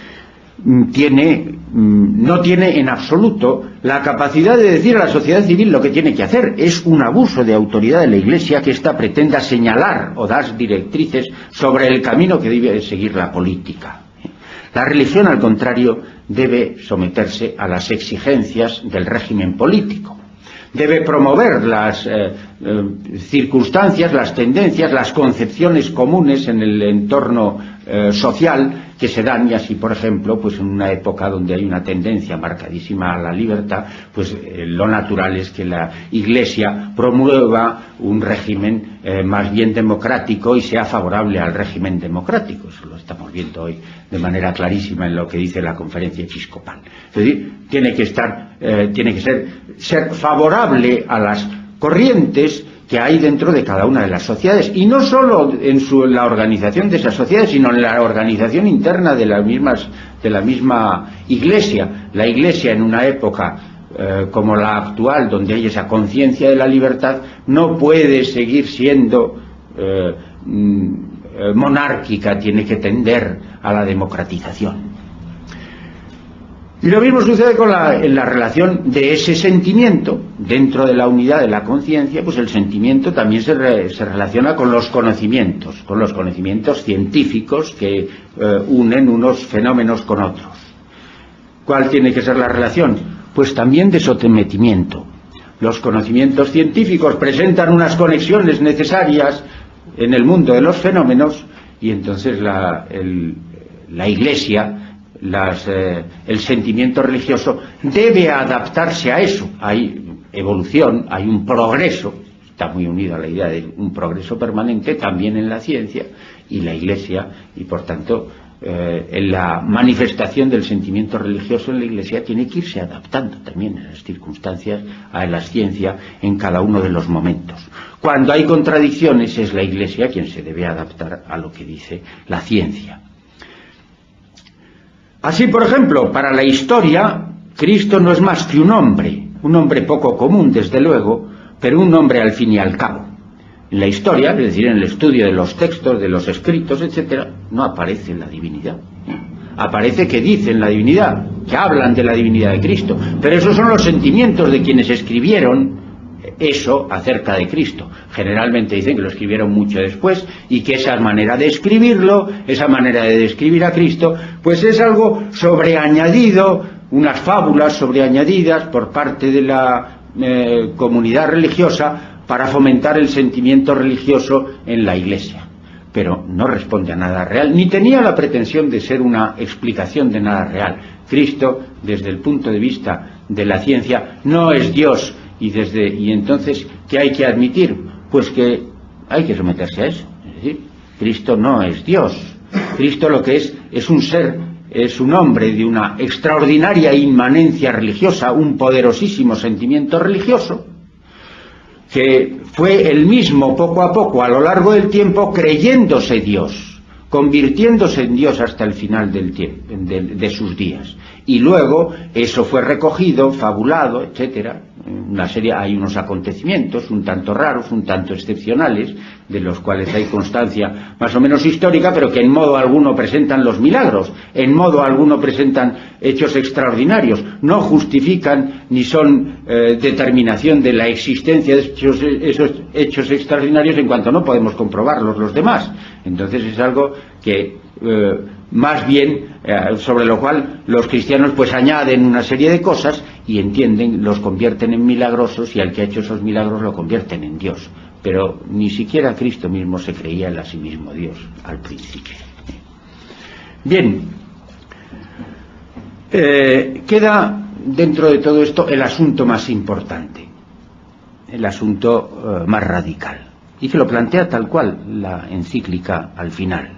no tiene en absoluto la capacidad de decir a la sociedad civil lo que tiene que hacer. Es un abuso de autoridad de la Iglesia que ésta pretenda señalar o dar directrices sobre el camino que debe seguir la política. La religión, al contrario, debe someterse a las exigencias del régimen político. Debe promover las circunstancias, las tendencias, las concepciones comunes en el entorno social que se dan, y así, por ejemplo, pues en una época donde hay una tendencia marcadísima a la libertad, pues lo natural es que la Iglesia promueva un régimen más bien democrático y sea favorable al régimen democrático. Eso lo estamos viendo hoy de manera clarísima en lo que dice la Conferencia Episcopal. Es decir, tiene que ser favorable a las corrientes que hay dentro de cada una de las sociedades, y no solo en la organización de esas sociedades, sino en la organización interna de la misma Iglesia. La Iglesia, en una época como la actual, donde hay esa conciencia de la libertad, no puede seguir siendo monárquica, tiene que tender a la democratización. Y lo mismo sucede en la relación de ese sentimiento. Dentro de la unidad de la conciencia, pues el sentimiento también se relaciona con los conocimientos científicos que unen unos fenómenos con otros. ¿Cuál tiene que ser la relación? Pues también de sometimiento. Los conocimientos científicos presentan unas conexiones necesarias en el mundo de los fenómenos, y entonces la Iglesia, el sentimiento religioso debe adaptarse a eso. Hay evolución, hay un progreso, está muy unido a la idea de un progreso permanente también en la ciencia, y la Iglesia, y por tanto en la manifestación del sentimiento religioso en la Iglesia tiene que irse adaptando también a las circunstancias, a la ciencia en cada uno de los momentos. Cuando hay contradicciones es la Iglesia quien se debe adaptar a lo que dice la ciencia. Así, por ejemplo, para la historia, Cristo no es más que un hombre poco común, desde luego, pero un hombre al fin y al cabo. En la historia, es decir, en el estudio de los textos, de los escritos, etc., no aparece la divinidad. Aparece que dicen la divinidad, que hablan de la divinidad de Cristo, pero esos son los sentimientos de quienes escribieron eso acerca de Cristo. Generalmente dicen que lo escribieron mucho después, y que esa manera de escribirlo, esa manera de describir a Cristo, pues es algo sobreañadido, unas fábulas sobreañadidas por parte de la comunidad religiosa para fomentar el sentimiento religioso en la Iglesia. Pero no responde a nada real, ni tenía la pretensión de ser una explicación de nada real. Cristo, desde el punto de vista de la ciencia, no es Dios, y entonces, ¿qué hay que admitir? Pues que hay que someterse a eso. Es decir, Cristo no es Dios. Cristo lo que es un ser, es un hombre de una extraordinaria inmanencia religiosa, un poderosísimo sentimiento religioso, que fue él mismo poco a poco a lo largo del tiempo creyéndose Dios, convirtiéndose en Dios hasta el final del tiempo, de sus días. Y luego eso fue recogido, fabulado, etcétera, hay unos acontecimientos un tanto raros, un tanto excepcionales, de los cuales hay constancia más o menos histórica, pero que en modo alguno presentan los milagros, en modo alguno presentan hechos extraordinarios, no justifican ni son determinación de la existencia de esos hechos extraordinarios en cuanto no podemos comprobarlos los demás. Entonces es algo que más bien sobre lo cual los cristianos pues añaden una serie de cosas y entienden, los convierten en milagrosos, y al que ha hecho esos milagros lo convierten en Dios. Pero ni siquiera Cristo mismo se creía en a sí mismo Dios al principio. Bien, queda dentro de todo esto el asunto más importante, el asunto más radical, y que lo plantea tal cual la encíclica al final.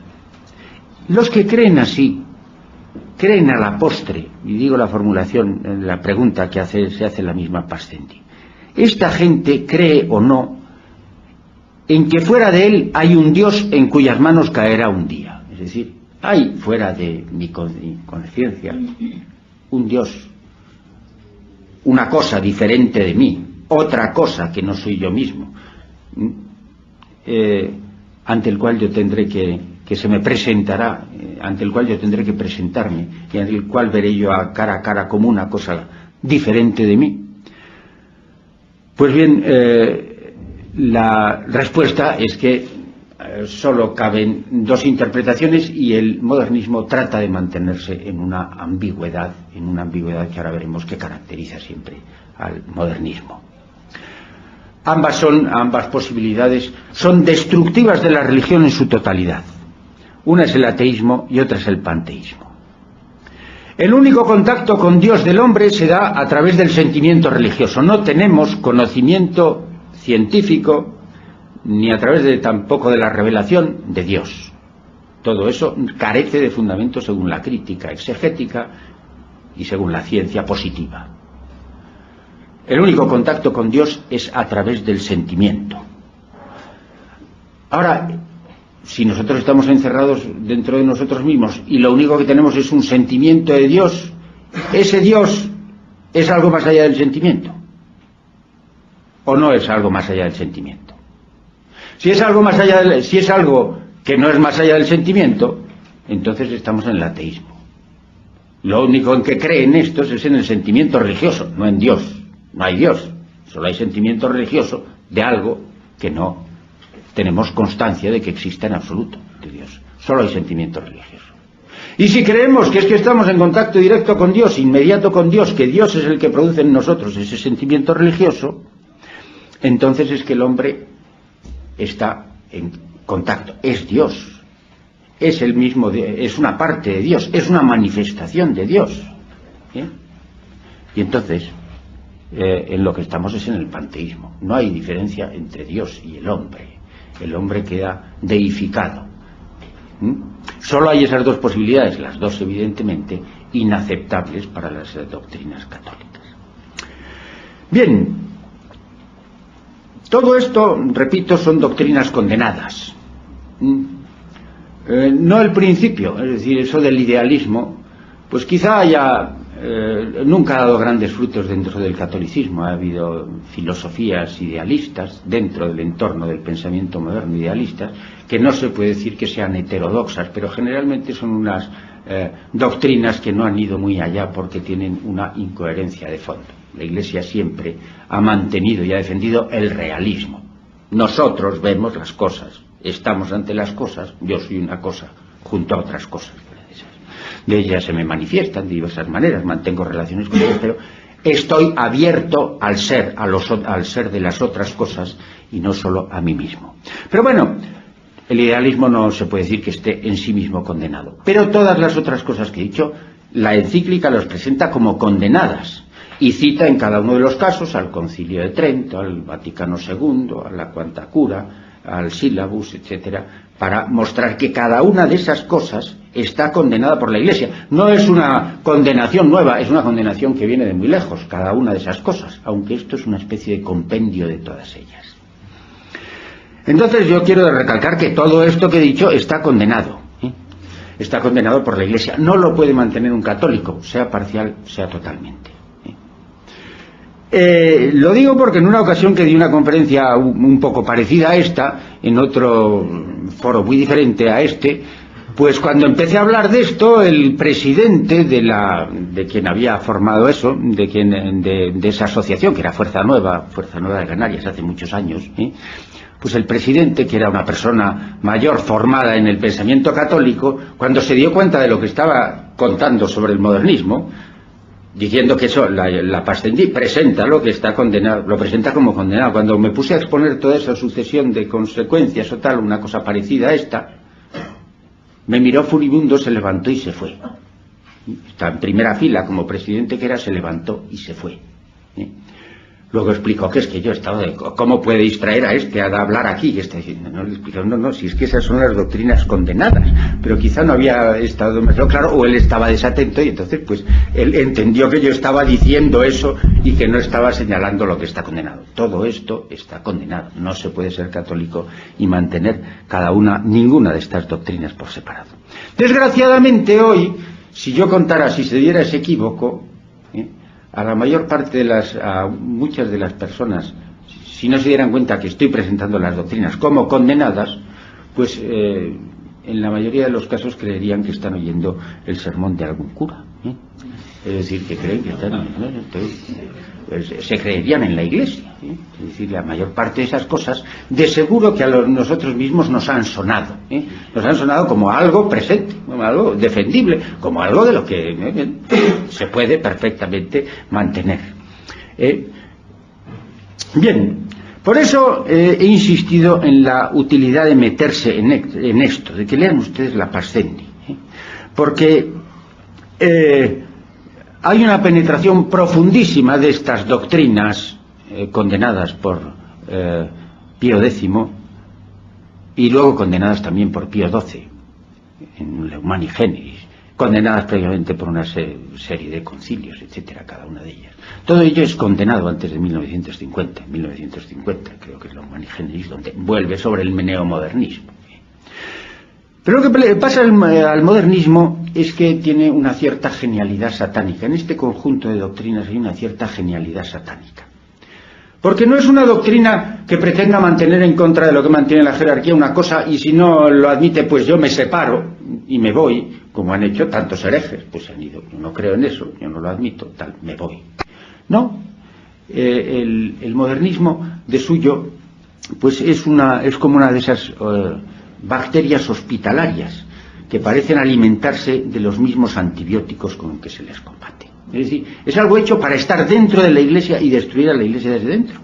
Los que creen así, creen a la postre, y digo la formulación, la pregunta que se hace la misma Pascendi. Esta gente cree o no en que fuera de él hay un Dios en cuyas manos caerá un día. Es decir, hay fuera de mi conciencia un Dios, una cosa diferente de mí, otra cosa que no soy yo mismo, ante el cual yo tendré que se me presentará, ante el cual yo tendré que presentarme, y ante el cual veré yo a cara como una cosa diferente de mí. Pues bien, la respuesta es que solo caben dos interpretaciones, y el modernismo trata de mantenerse en una ambigüedad que ahora veremos que caracteriza siempre al modernismo. Ambas posibilidades son destructivas de la religión en su totalidad. Una es el ateísmo y otra es el panteísmo. El único contacto con Dios del hombre se da a través del sentimiento religioso. No tenemos conocimiento científico ni a través tampoco de la revelación de Dios. Todo eso carece de fundamento según la crítica exegética y según la ciencia positiva. El único contacto con Dios es a través del sentimiento. Ahora, si nosotros estamos encerrados dentro de nosotros mismos y lo único que tenemos es un sentimiento de Dios, ¿ese Dios es algo más allá del sentimiento? ¿O no es algo más allá del sentimiento? Si es algo que no es más allá del sentimiento, entonces estamos en el ateísmo. Lo único en que creen estos es en el sentimiento religioso, no en Dios. No hay Dios, solo hay sentimiento religioso de algo que no tenemos constancia de que exista en absoluto de Dios. Solo hay sentimiento religioso. Y si creemos que es que estamos en contacto directo con Dios, inmediato con Dios, que Dios es el que produce en nosotros ese sentimiento religioso, entonces es que el hombre está en contacto, es Dios, es el mismo, es una parte de Dios, es una manifestación de Dios. ¿Bien? Y entonces en lo que estamos es en el panteísmo. No hay diferencia entre Dios y el hombre. El hombre queda deificado. Solo hay esas dos posibilidades, las dos evidentemente inaceptables para las doctrinas católicas. Bien, todo esto, repito, son doctrinas condenadas. No el principio, es decir, eso del idealismo, pues quizá nunca ha dado grandes frutos dentro del catolicismo. Ha habido filosofías idealistas dentro del entorno del pensamiento moderno, idealistas, que no se puede decir que sean heterodoxas, pero generalmente son unas doctrinas que no han ido muy allá porque tienen una incoherencia de fondo. La Iglesia siempre ha mantenido y ha defendido el realismo. Nosotros vemos las cosas, estamos ante las cosas, yo soy una cosa junto a otras cosas. De ellas se me manifiestan de diversas maneras, mantengo relaciones con ellas, pero estoy abierto al ser, al ser de las otras cosas y no solo a mí mismo. Pero bueno, el idealismo no se puede decir que esté en sí mismo condenado. Pero todas las otras cosas que he dicho, la encíclica los presenta como condenadas y cita en cada uno de los casos al Concilio de Trento, al Vaticano II, a la Quanta Cura, al Sílabus, etcétera, para mostrar que cada una de esas cosas está condenada por la Iglesia. No es una condenación nueva, es una condenación que viene de muy lejos, cada una de esas cosas, aunque esto es una especie de compendio de todas ellas. Entonces yo quiero recalcar que todo esto que he dicho está condenado, está condenado por la Iglesia. No lo puede mantener un católico, sea parcial, sea totalmente. Lo digo porque en una ocasión que di una conferencia un poco parecida a esta, en otro foro muy diferente a este, pues cuando empecé a hablar de esto, el presidente de quien había formado eso, de esa asociación, que era Fuerza Nueva de Canarias, hace muchos años, pues el presidente, que era una persona mayor formada en el pensamiento católico, cuando se dio cuenta de lo que estaba contando sobre el modernismo, diciendo que eso, la Pastendi presenta lo que está condenado, lo presenta como condenado. Cuando me puse a exponer toda esa sucesión de consecuencias o tal, una cosa parecida a esta, me miró furibundo, se levantó y se fue. Está en primera fila, como presidente que era, se levantó y se fue. Luego explicó que es que yo he estado de... ¿Cómo puede distraer a este a hablar aquí? Que está diciendo, no, le explicó, no, si es que esas son las doctrinas condenadas. Pero quizá no había estado demasiado claro, o él estaba desatento, y entonces pues él entendió que yo estaba diciendo eso y que no estaba señalando lo que está condenado. Todo esto está condenado. No se puede ser católico y mantener ninguna de estas doctrinas por separado. Desgraciadamente hoy, si yo contara, si se diera ese equívoco, a la mayor parte a muchas de las personas, si no se dieran cuenta que estoy presentando las doctrinas como condenadas, pues en la mayoría de los casos creerían que están oyendo el sermón de algún cura. Es decir, que creen que están... se creerían en la Iglesia. Es decir, la mayor parte de esas cosas, de seguro que a nosotros mismos nos han sonado. Nos han sonado como algo presente, como algo defendible, como algo de lo que se puede perfectamente mantener. Bien, por eso he insistido en la utilidad de meterse en esto, de que lean ustedes la Pastendi, porque hay una penetración profundísima de estas doctrinas condenadas por Pío X y luego condenadas también por Pío XII en la Humani Generis, condenadas previamente por una serie de concilios, etcétera, cada una de ellas. Todo ello es condenado antes de 1950. En 1950 creo que es la Humani Generis donde vuelve sobre el neomodernismo. Pero lo que pasa al modernismo es que tiene una cierta genialidad satánica. En este conjunto de doctrinas hay una cierta genialidad satánica. Porque no es una doctrina que pretenda mantener en contra de lo que mantiene la jerarquía una cosa, y si no lo admite, pues yo me separo y me voy, como han hecho tantos herejes, pues se han ido. Yo no creo en eso, yo no lo admito, tal, me voy. No, el modernismo de suyo, pues es como una de esas bacterias hospitalarias que parecen alimentarse de los mismos antibióticos con que se les combate. Es decir, es algo hecho para estar dentro de la Iglesia y destruir a la Iglesia desde dentro.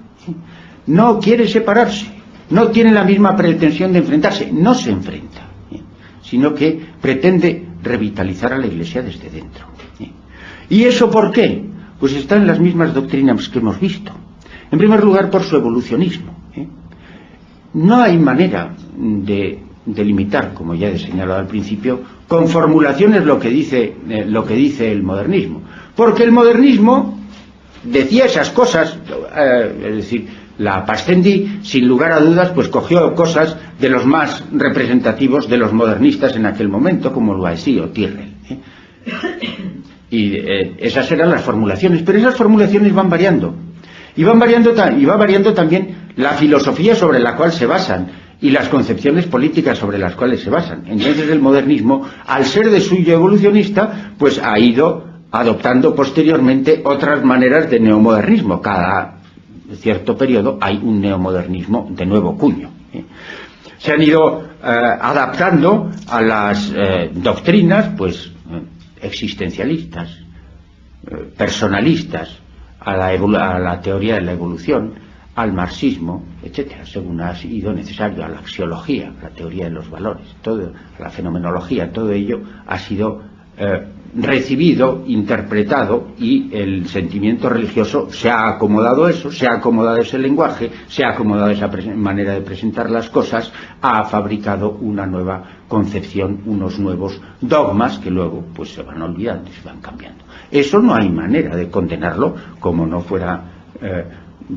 No quiere separarse, no tiene la misma pretensión de enfrentarse, no se enfrenta, sino que pretende revitalizar a la Iglesia desde dentro. ¿Y eso por qué? Pues está en las mismas doctrinas que hemos visto. En primer lugar, por su evolucionismo. No hay manera de delimitar, como ya he señalado al principio, con formulaciones lo que dice el modernismo. Porque el modernismo decía esas cosas, es decir, la Pastendi, sin lugar a dudas, pues cogió cosas de los más representativos de los modernistas en aquel momento, como Loisy o Tyrrell. Y esas eran las formulaciones, pero esas formulaciones van variando. Y va variando también la filosofía sobre la cual se basan y las concepciones políticas sobre las cuales se basan. Entonces el modernismo, al ser de suyo evolucionista, pues ha ido adoptando posteriormente otras maneras de neomodernismo. Cada cierto periodo hay un neomodernismo de nuevo cuño. Se han ido adaptando a las doctrinas, pues existencialistas, personalistas, a la teoría de la evolución, al marxismo, etcétera, según ha sido necesario, a la axiología, la teoría de los valores, a la fenomenología, todo ello ha sido recibido, interpretado, y el sentimiento religioso se ha acomodado eso, se ha acomodado ese lenguaje, se ha acomodado esa manera de presentar las cosas, ha fabricado una nueva concepción, unos nuevos dogmas que luego pues se van olvidando y se van cambiando. Eso no hay manera de condenarlo como no fuera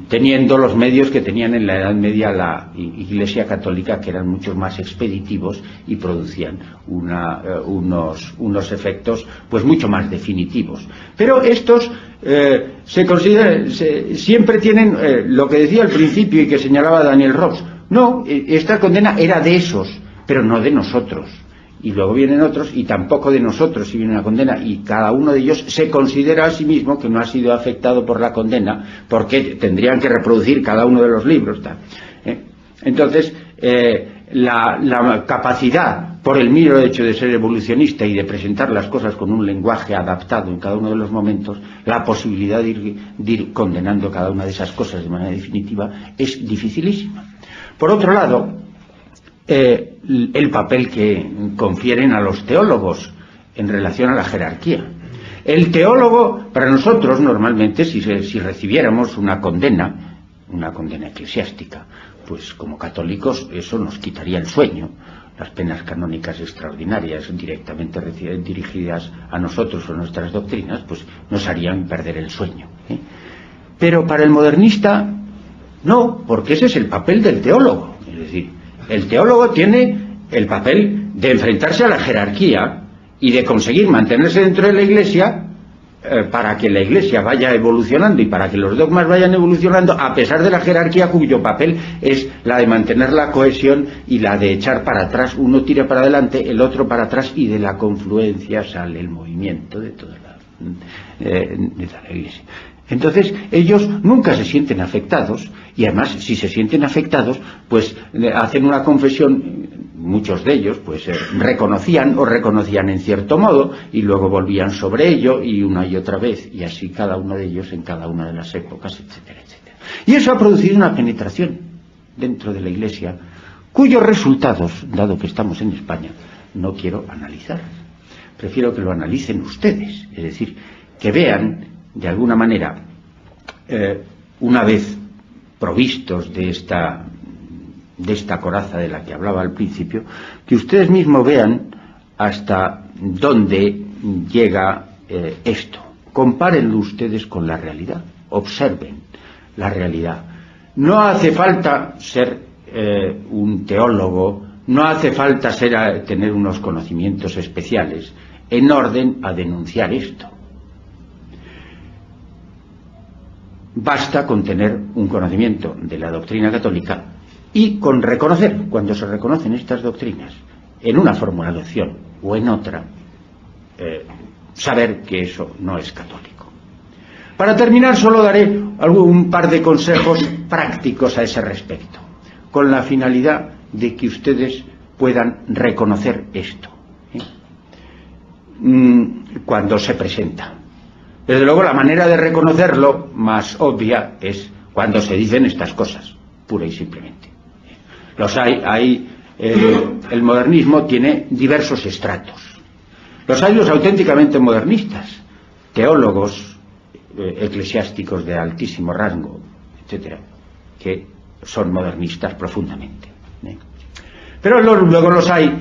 teniendo los medios que tenían en la Edad Media la Iglesia Católica, que eran mucho más expeditivos y producían unos efectos pues mucho más definitivos. Pero estos se consideran, siempre tienen lo que decía al principio y que señalaba Daniel Rops. No, esta condena era de esos, pero no de nosotros. Y luego vienen otros, y tampoco de nosotros si viene una condena, y cada uno de ellos se considera a sí mismo que no ha sido afectado por la condena, porque tendrían que reproducir cada uno de los libros. Entonces, la capacidad, por el mero hecho de ser evolucionista y de presentar las cosas con un lenguaje adaptado en cada uno de los momentos, la posibilidad de ir condenando cada una de esas cosas de manera definitiva es dificilísima. Por otro lado, el papel que confieren a los teólogos en relación a la jerarquía. El teólogo, para nosotros, normalmente, si recibiéramos una condena eclesiástica, pues como católicos eso nos quitaría el sueño. Las penas canónicas extraordinarias directamente dirigidas a nosotros o nuestras doctrinas, pues nos harían perder el sueño. Pero para el modernista, no, porque ese es el papel del teólogo. Es decir, el teólogo tiene el papel de enfrentarse a la jerarquía y de conseguir mantenerse dentro de la Iglesia para que la Iglesia vaya evolucionando y para que los dogmas vayan evolucionando a pesar de la jerarquía, cuyo papel es la de mantener la cohesión y la de echar para atrás. Uno tira para adelante, el otro para atrás, y de la confluencia sale el movimiento de toda la Iglesia. Entonces ellos nunca se sienten afectados, y además si se sienten afectados pues hacen una confesión. Muchos de ellos pues reconocían en cierto modo y luego volvían sobre ello, y una y otra vez, y así cada uno de ellos en cada una de las épocas, etcétera, etcétera. Y eso ha producido una penetración dentro de la Iglesia cuyos resultados, dado que estamos en España, no quiero analizar. Prefiero que lo analicen ustedes, es decir, que vean de alguna manera, una vez provistos de esta coraza de la que hablaba al principio, que ustedes mismos vean hasta dónde llega esto. Compárenlo ustedes con la realidad, observen la realidad. No hace falta ser un teólogo, no hace falta tener unos conocimientos especiales en orden a denunciar esto. Basta con tener un conocimiento de la doctrina católica y con reconocer, cuando se reconocen estas doctrinas en una formulación o en otra, saber que eso no es católico. Para terminar, solo daré un par de consejos prácticos a ese respecto, con la finalidad de que ustedes puedan reconocer esto cuando se presenta. Desde luego, la manera de reconocerlo más obvia es cuando se dicen estas cosas, pura y simplemente. El modernismo tiene diversos estratos. Los auténticamente modernistas, teólogos eclesiásticos de altísimo rango, etcétera, que son modernistas profundamente. Pero luego los hay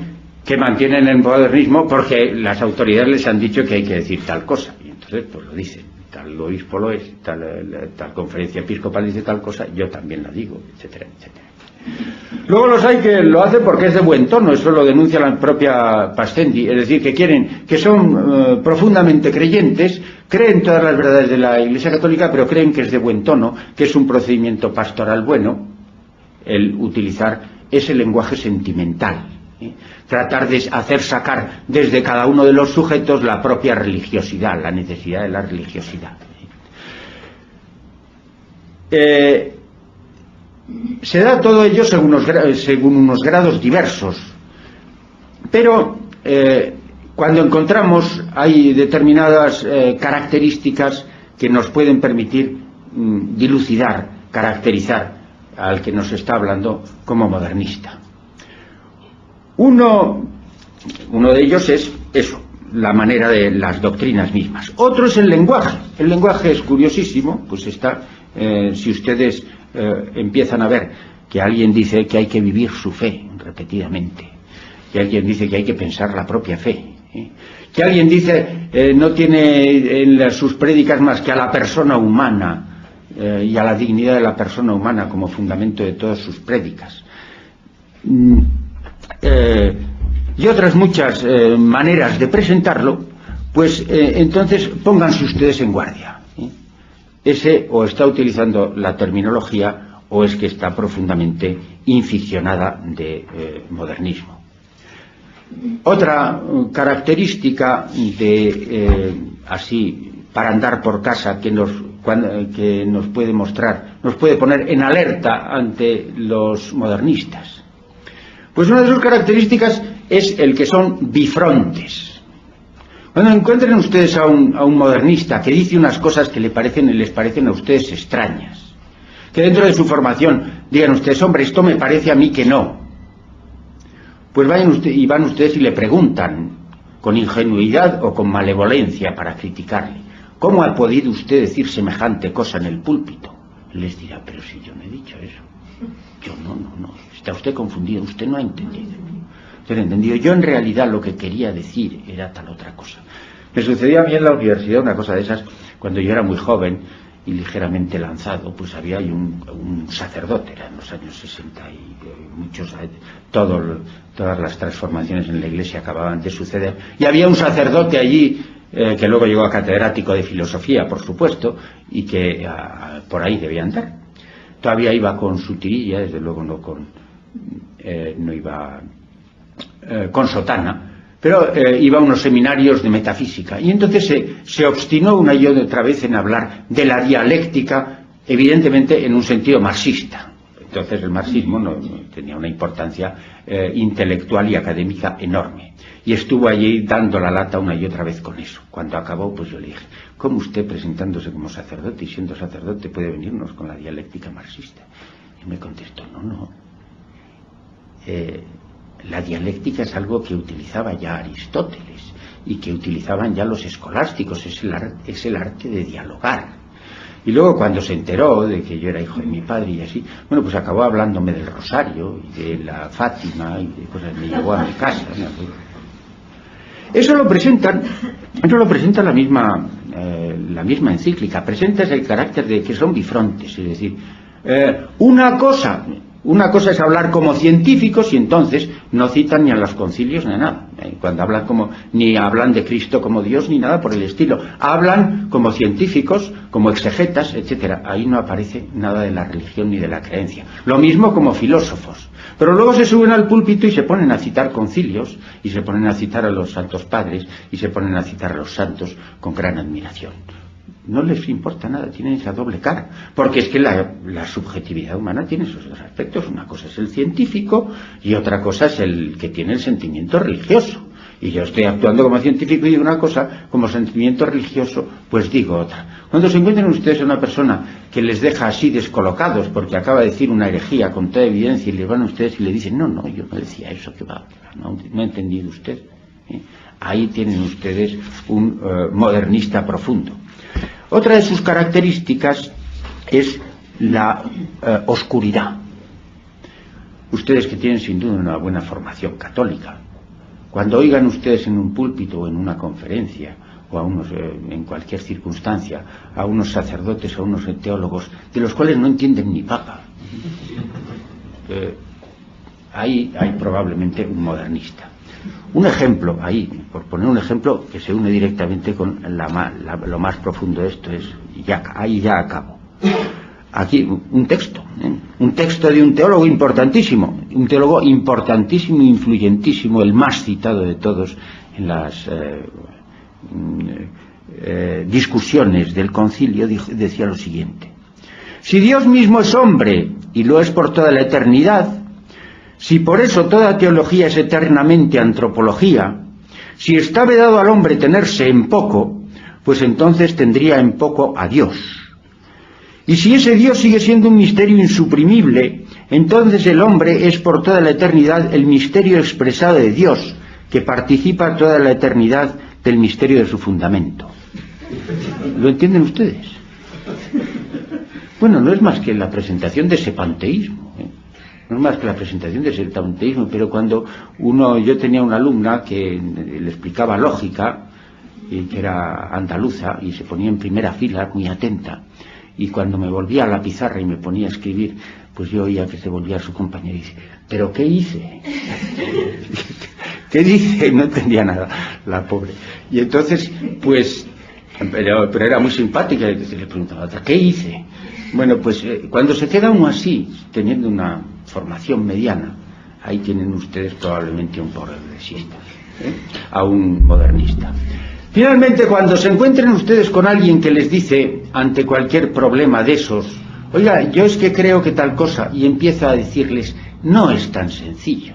que mantienen el modernismo porque las autoridades les han dicho que hay que decir tal cosa. Entonces, pues lo dicen, tal obispo lo es, tal conferencia episcopal dice tal cosa, yo también la digo, etcétera, etcétera. Luego los hay que lo hacen porque es de buen tono, eso lo denuncia la propia Pastendi, es decir, que son profundamente creyentes, creen todas las verdades de la Iglesia Católica, pero creen que es de buen tono, que es un procedimiento pastoral bueno, el utilizar ese lenguaje sentimental. Tratar de hacer sacar desde cada uno de los sujetos la propia religiosidad, la necesidad de la religiosidad. Se da todo ello según unos grados diversos, pero cuando encontramos hay determinadas características que nos pueden permitir dilucidar, caracterizar al que nos está hablando como modernista. Uno de ellos es eso, la manera de las doctrinas mismas. Otro es el lenguaje. El lenguaje es curiosísimo, pues está, si ustedes empiezan a ver que alguien dice que hay que vivir su fe repetidamente, que alguien dice que hay que pensar la propia fe, que alguien dice no tiene en sus prédicas más que a la persona humana, y a la dignidad de la persona humana como fundamento de todas sus prédicas. Y otras muchas maneras de presentarlo, pues entonces pónganse ustedes en guardia. Ese o está utilizando la terminología o es que está profundamente inficionada de modernismo. Otra característica de así para andar por casa que nos puede mostrar, nos puede poner en alerta ante los modernistas. Pues una de sus características es el que son bifrontes. Cuando encuentren ustedes a un modernista que dice unas cosas que les parecen a ustedes extrañas, que dentro de su formación digan ustedes, hombre, esto me parece a mí que no, pues van ustedes y le preguntan con ingenuidad o con malevolencia para criticarle, ¿cómo ha podido usted decir semejante cosa en el púlpito? Les dirá, pero si yo no he dicho eso. Yo no, está usted confundido, usted no ha entendido. Usted no ha entendido. Yo en realidad lo que quería decir era tal otra cosa. Me sucedió a mí en la universidad una cosa de esas, cuando yo era muy joven y ligeramente lanzado, pues había ahí un sacerdote, era en los años 60 y muchos, todas las transformaciones en la iglesia acababan de suceder, y había un sacerdote allí que luego llegó a catedrático de filosofía, por supuesto, y que por ahí debía andar. Todavía iba con su tirilla, desde luego no iba con sotana, pero iba a unos seminarios de metafísica, y entonces se obstinó una y otra vez en hablar de la dialéctica, evidentemente en un sentido marxista. Entonces el marxismo no tenía una importancia intelectual y académica enorme, y estuvo allí dando la lata una y otra vez con eso. Cuando acabó, pues yo le dije, ¿cómo usted, presentándose como sacerdote y siendo sacerdote, puede venirnos con la dialéctica marxista? Y me contestó, no. La dialéctica es algo que utilizaba ya Aristóteles y que utilizaban ya los escolásticos, es el arte de dialogar. Y luego cuando se enteró de que yo era hijo de mi padre y así, bueno, pues acabó hablándome del rosario y de la Fátima y de cosas, me llevó a mi casa, ¿no? Eso lo presenta la misma encíclica, presenta el carácter de que son bifrontes, es decir, una cosa es hablar como científicos y entonces no citan ni a los concilios ni a nada. Cuando hablan ni hablan de Cristo como Dios ni nada por el estilo. Hablan como científicos, como exegetas, etcétera. Ahí no aparece nada de la religión ni de la creencia. Lo mismo como filósofos. Pero luego se suben al púlpito y se ponen a citar concilios, y se ponen a citar a los santos padres, y se ponen a citar a los santos con gran admiración. No les importa nada, tienen esa doble cara, porque es que la subjetividad humana tiene esos dos aspectos. Una cosa es el científico y otra cosa es el que tiene el sentimiento religioso. Y yo estoy actuando como científico y digo una cosa, como sentimiento religioso pues digo otra. Cuando se encuentren ustedes a una persona que les deja así descolocados porque acaba de decir una herejía con toda evidencia, y le van a ustedes y le dicen, no, yo no decía eso, que va, no ha entendido usted. Ahí tienen ustedes un modernista profundo. Otra de sus características es la oscuridad. Ustedes que tienen sin duda una buena formación católica, cuando oigan ustedes en un púlpito o en una conferencia o a unos, en cualquier circunstancia, a unos sacerdotes o a unos teólogos de los cuales no entienden ni papa, ahí hay probablemente un modernista. Un ejemplo, ahí, por poner un ejemplo que se une directamente con lo más profundo de esto, ahí ya acabo. Aquí un texto de un teólogo importantísimo e influyentísimo, el más citado de todos en las discusiones del concilio, decía lo siguiente: si Dios mismo es hombre y lo es por toda la eternidad, si por eso toda teología es eternamente antropología, si está vedado al hombre tenerse en poco, pues entonces tendría en poco a Dios. Y si ese Dios sigue siendo un misterio insuprimible, entonces el hombre es por toda la eternidad el misterio expresado de Dios, que participa toda la eternidad del misterio de su fundamento. ¿Lo entienden ustedes? Bueno, no es más que la presentación de ese panteísmo, no es más que la presentación de ese panteísmo, pero cuando yo tenía una alumna que le explicaba lógica, y que era andaluza, y se ponía en primera fila, muy atenta, y cuando me volvía a la pizarra y me ponía a escribir, pues yo oía que se volvía a su compañero y dice, ¿pero qué hice? ¿Qué dice? No entendía nada, la pobre. Y entonces, pues, pero era muy simpática, y le preguntaba, ¿qué hice? Bueno, pues cuando se queda uno así, teniendo una formación mediana, ahí tienen ustedes probablemente un progresista, a un modernista. Finalmente, cuando se encuentren ustedes con alguien que les dice, ante cualquier problema de esos, oiga, yo es que creo que tal cosa, y empieza a decirles, no es tan sencillo.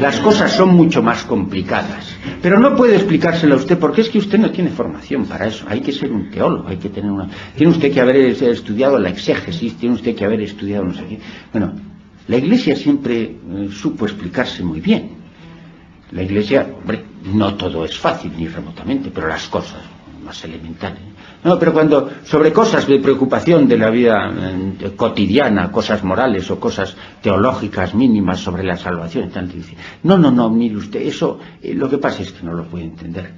Las cosas son mucho más complicadas, pero no puede explicárselo a usted porque es que usted no tiene formación para eso. Hay que ser un teólogo, hay que tener tiene usted que haber estudiado la exégesis, tiene usted que haber estudiado no sé qué. Bueno, la Iglesia siempre supo explicarse muy bien. La Iglesia, hombre, no todo es fácil ni remotamente, pero las cosas más elementales. No, pero cuando sobre cosas de preocupación de la vida cotidiana, cosas morales o cosas teológicas mínimas sobre la salvación, tanto dice, no, mire usted, eso lo que pasa es que no lo puede entender.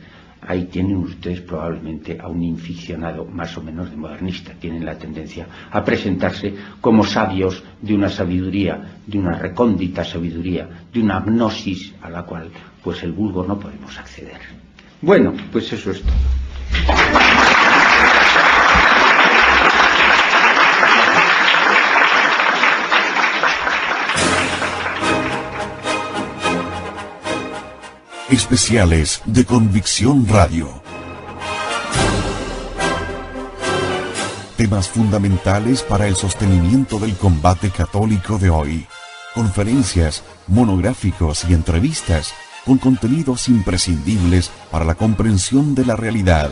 Ahí tienen ustedes probablemente a un inficionado más o menos de modernista. Tienen la tendencia a presentarse como sabios de una sabiduría, de una recóndita sabiduría, de una gnosis a la cual pues el vulgo no podemos acceder. Bueno, pues eso es todo. Especiales de Convicción Radio. Temas fundamentales para el sostenimiento del combate católico de hoy. Conferencias, monográficos y entrevistas con contenidos imprescindibles para la comprensión de la realidad.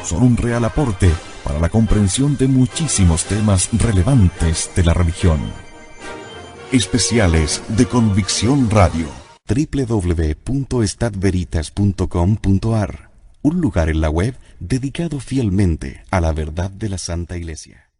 Son un real aporte para la comprensión de muchísimos temas relevantes de la religión. Especiales de Convicción Radio. www.estadveritas.com.ar, un lugar en la web dedicado fielmente a la verdad de la Santa Iglesia.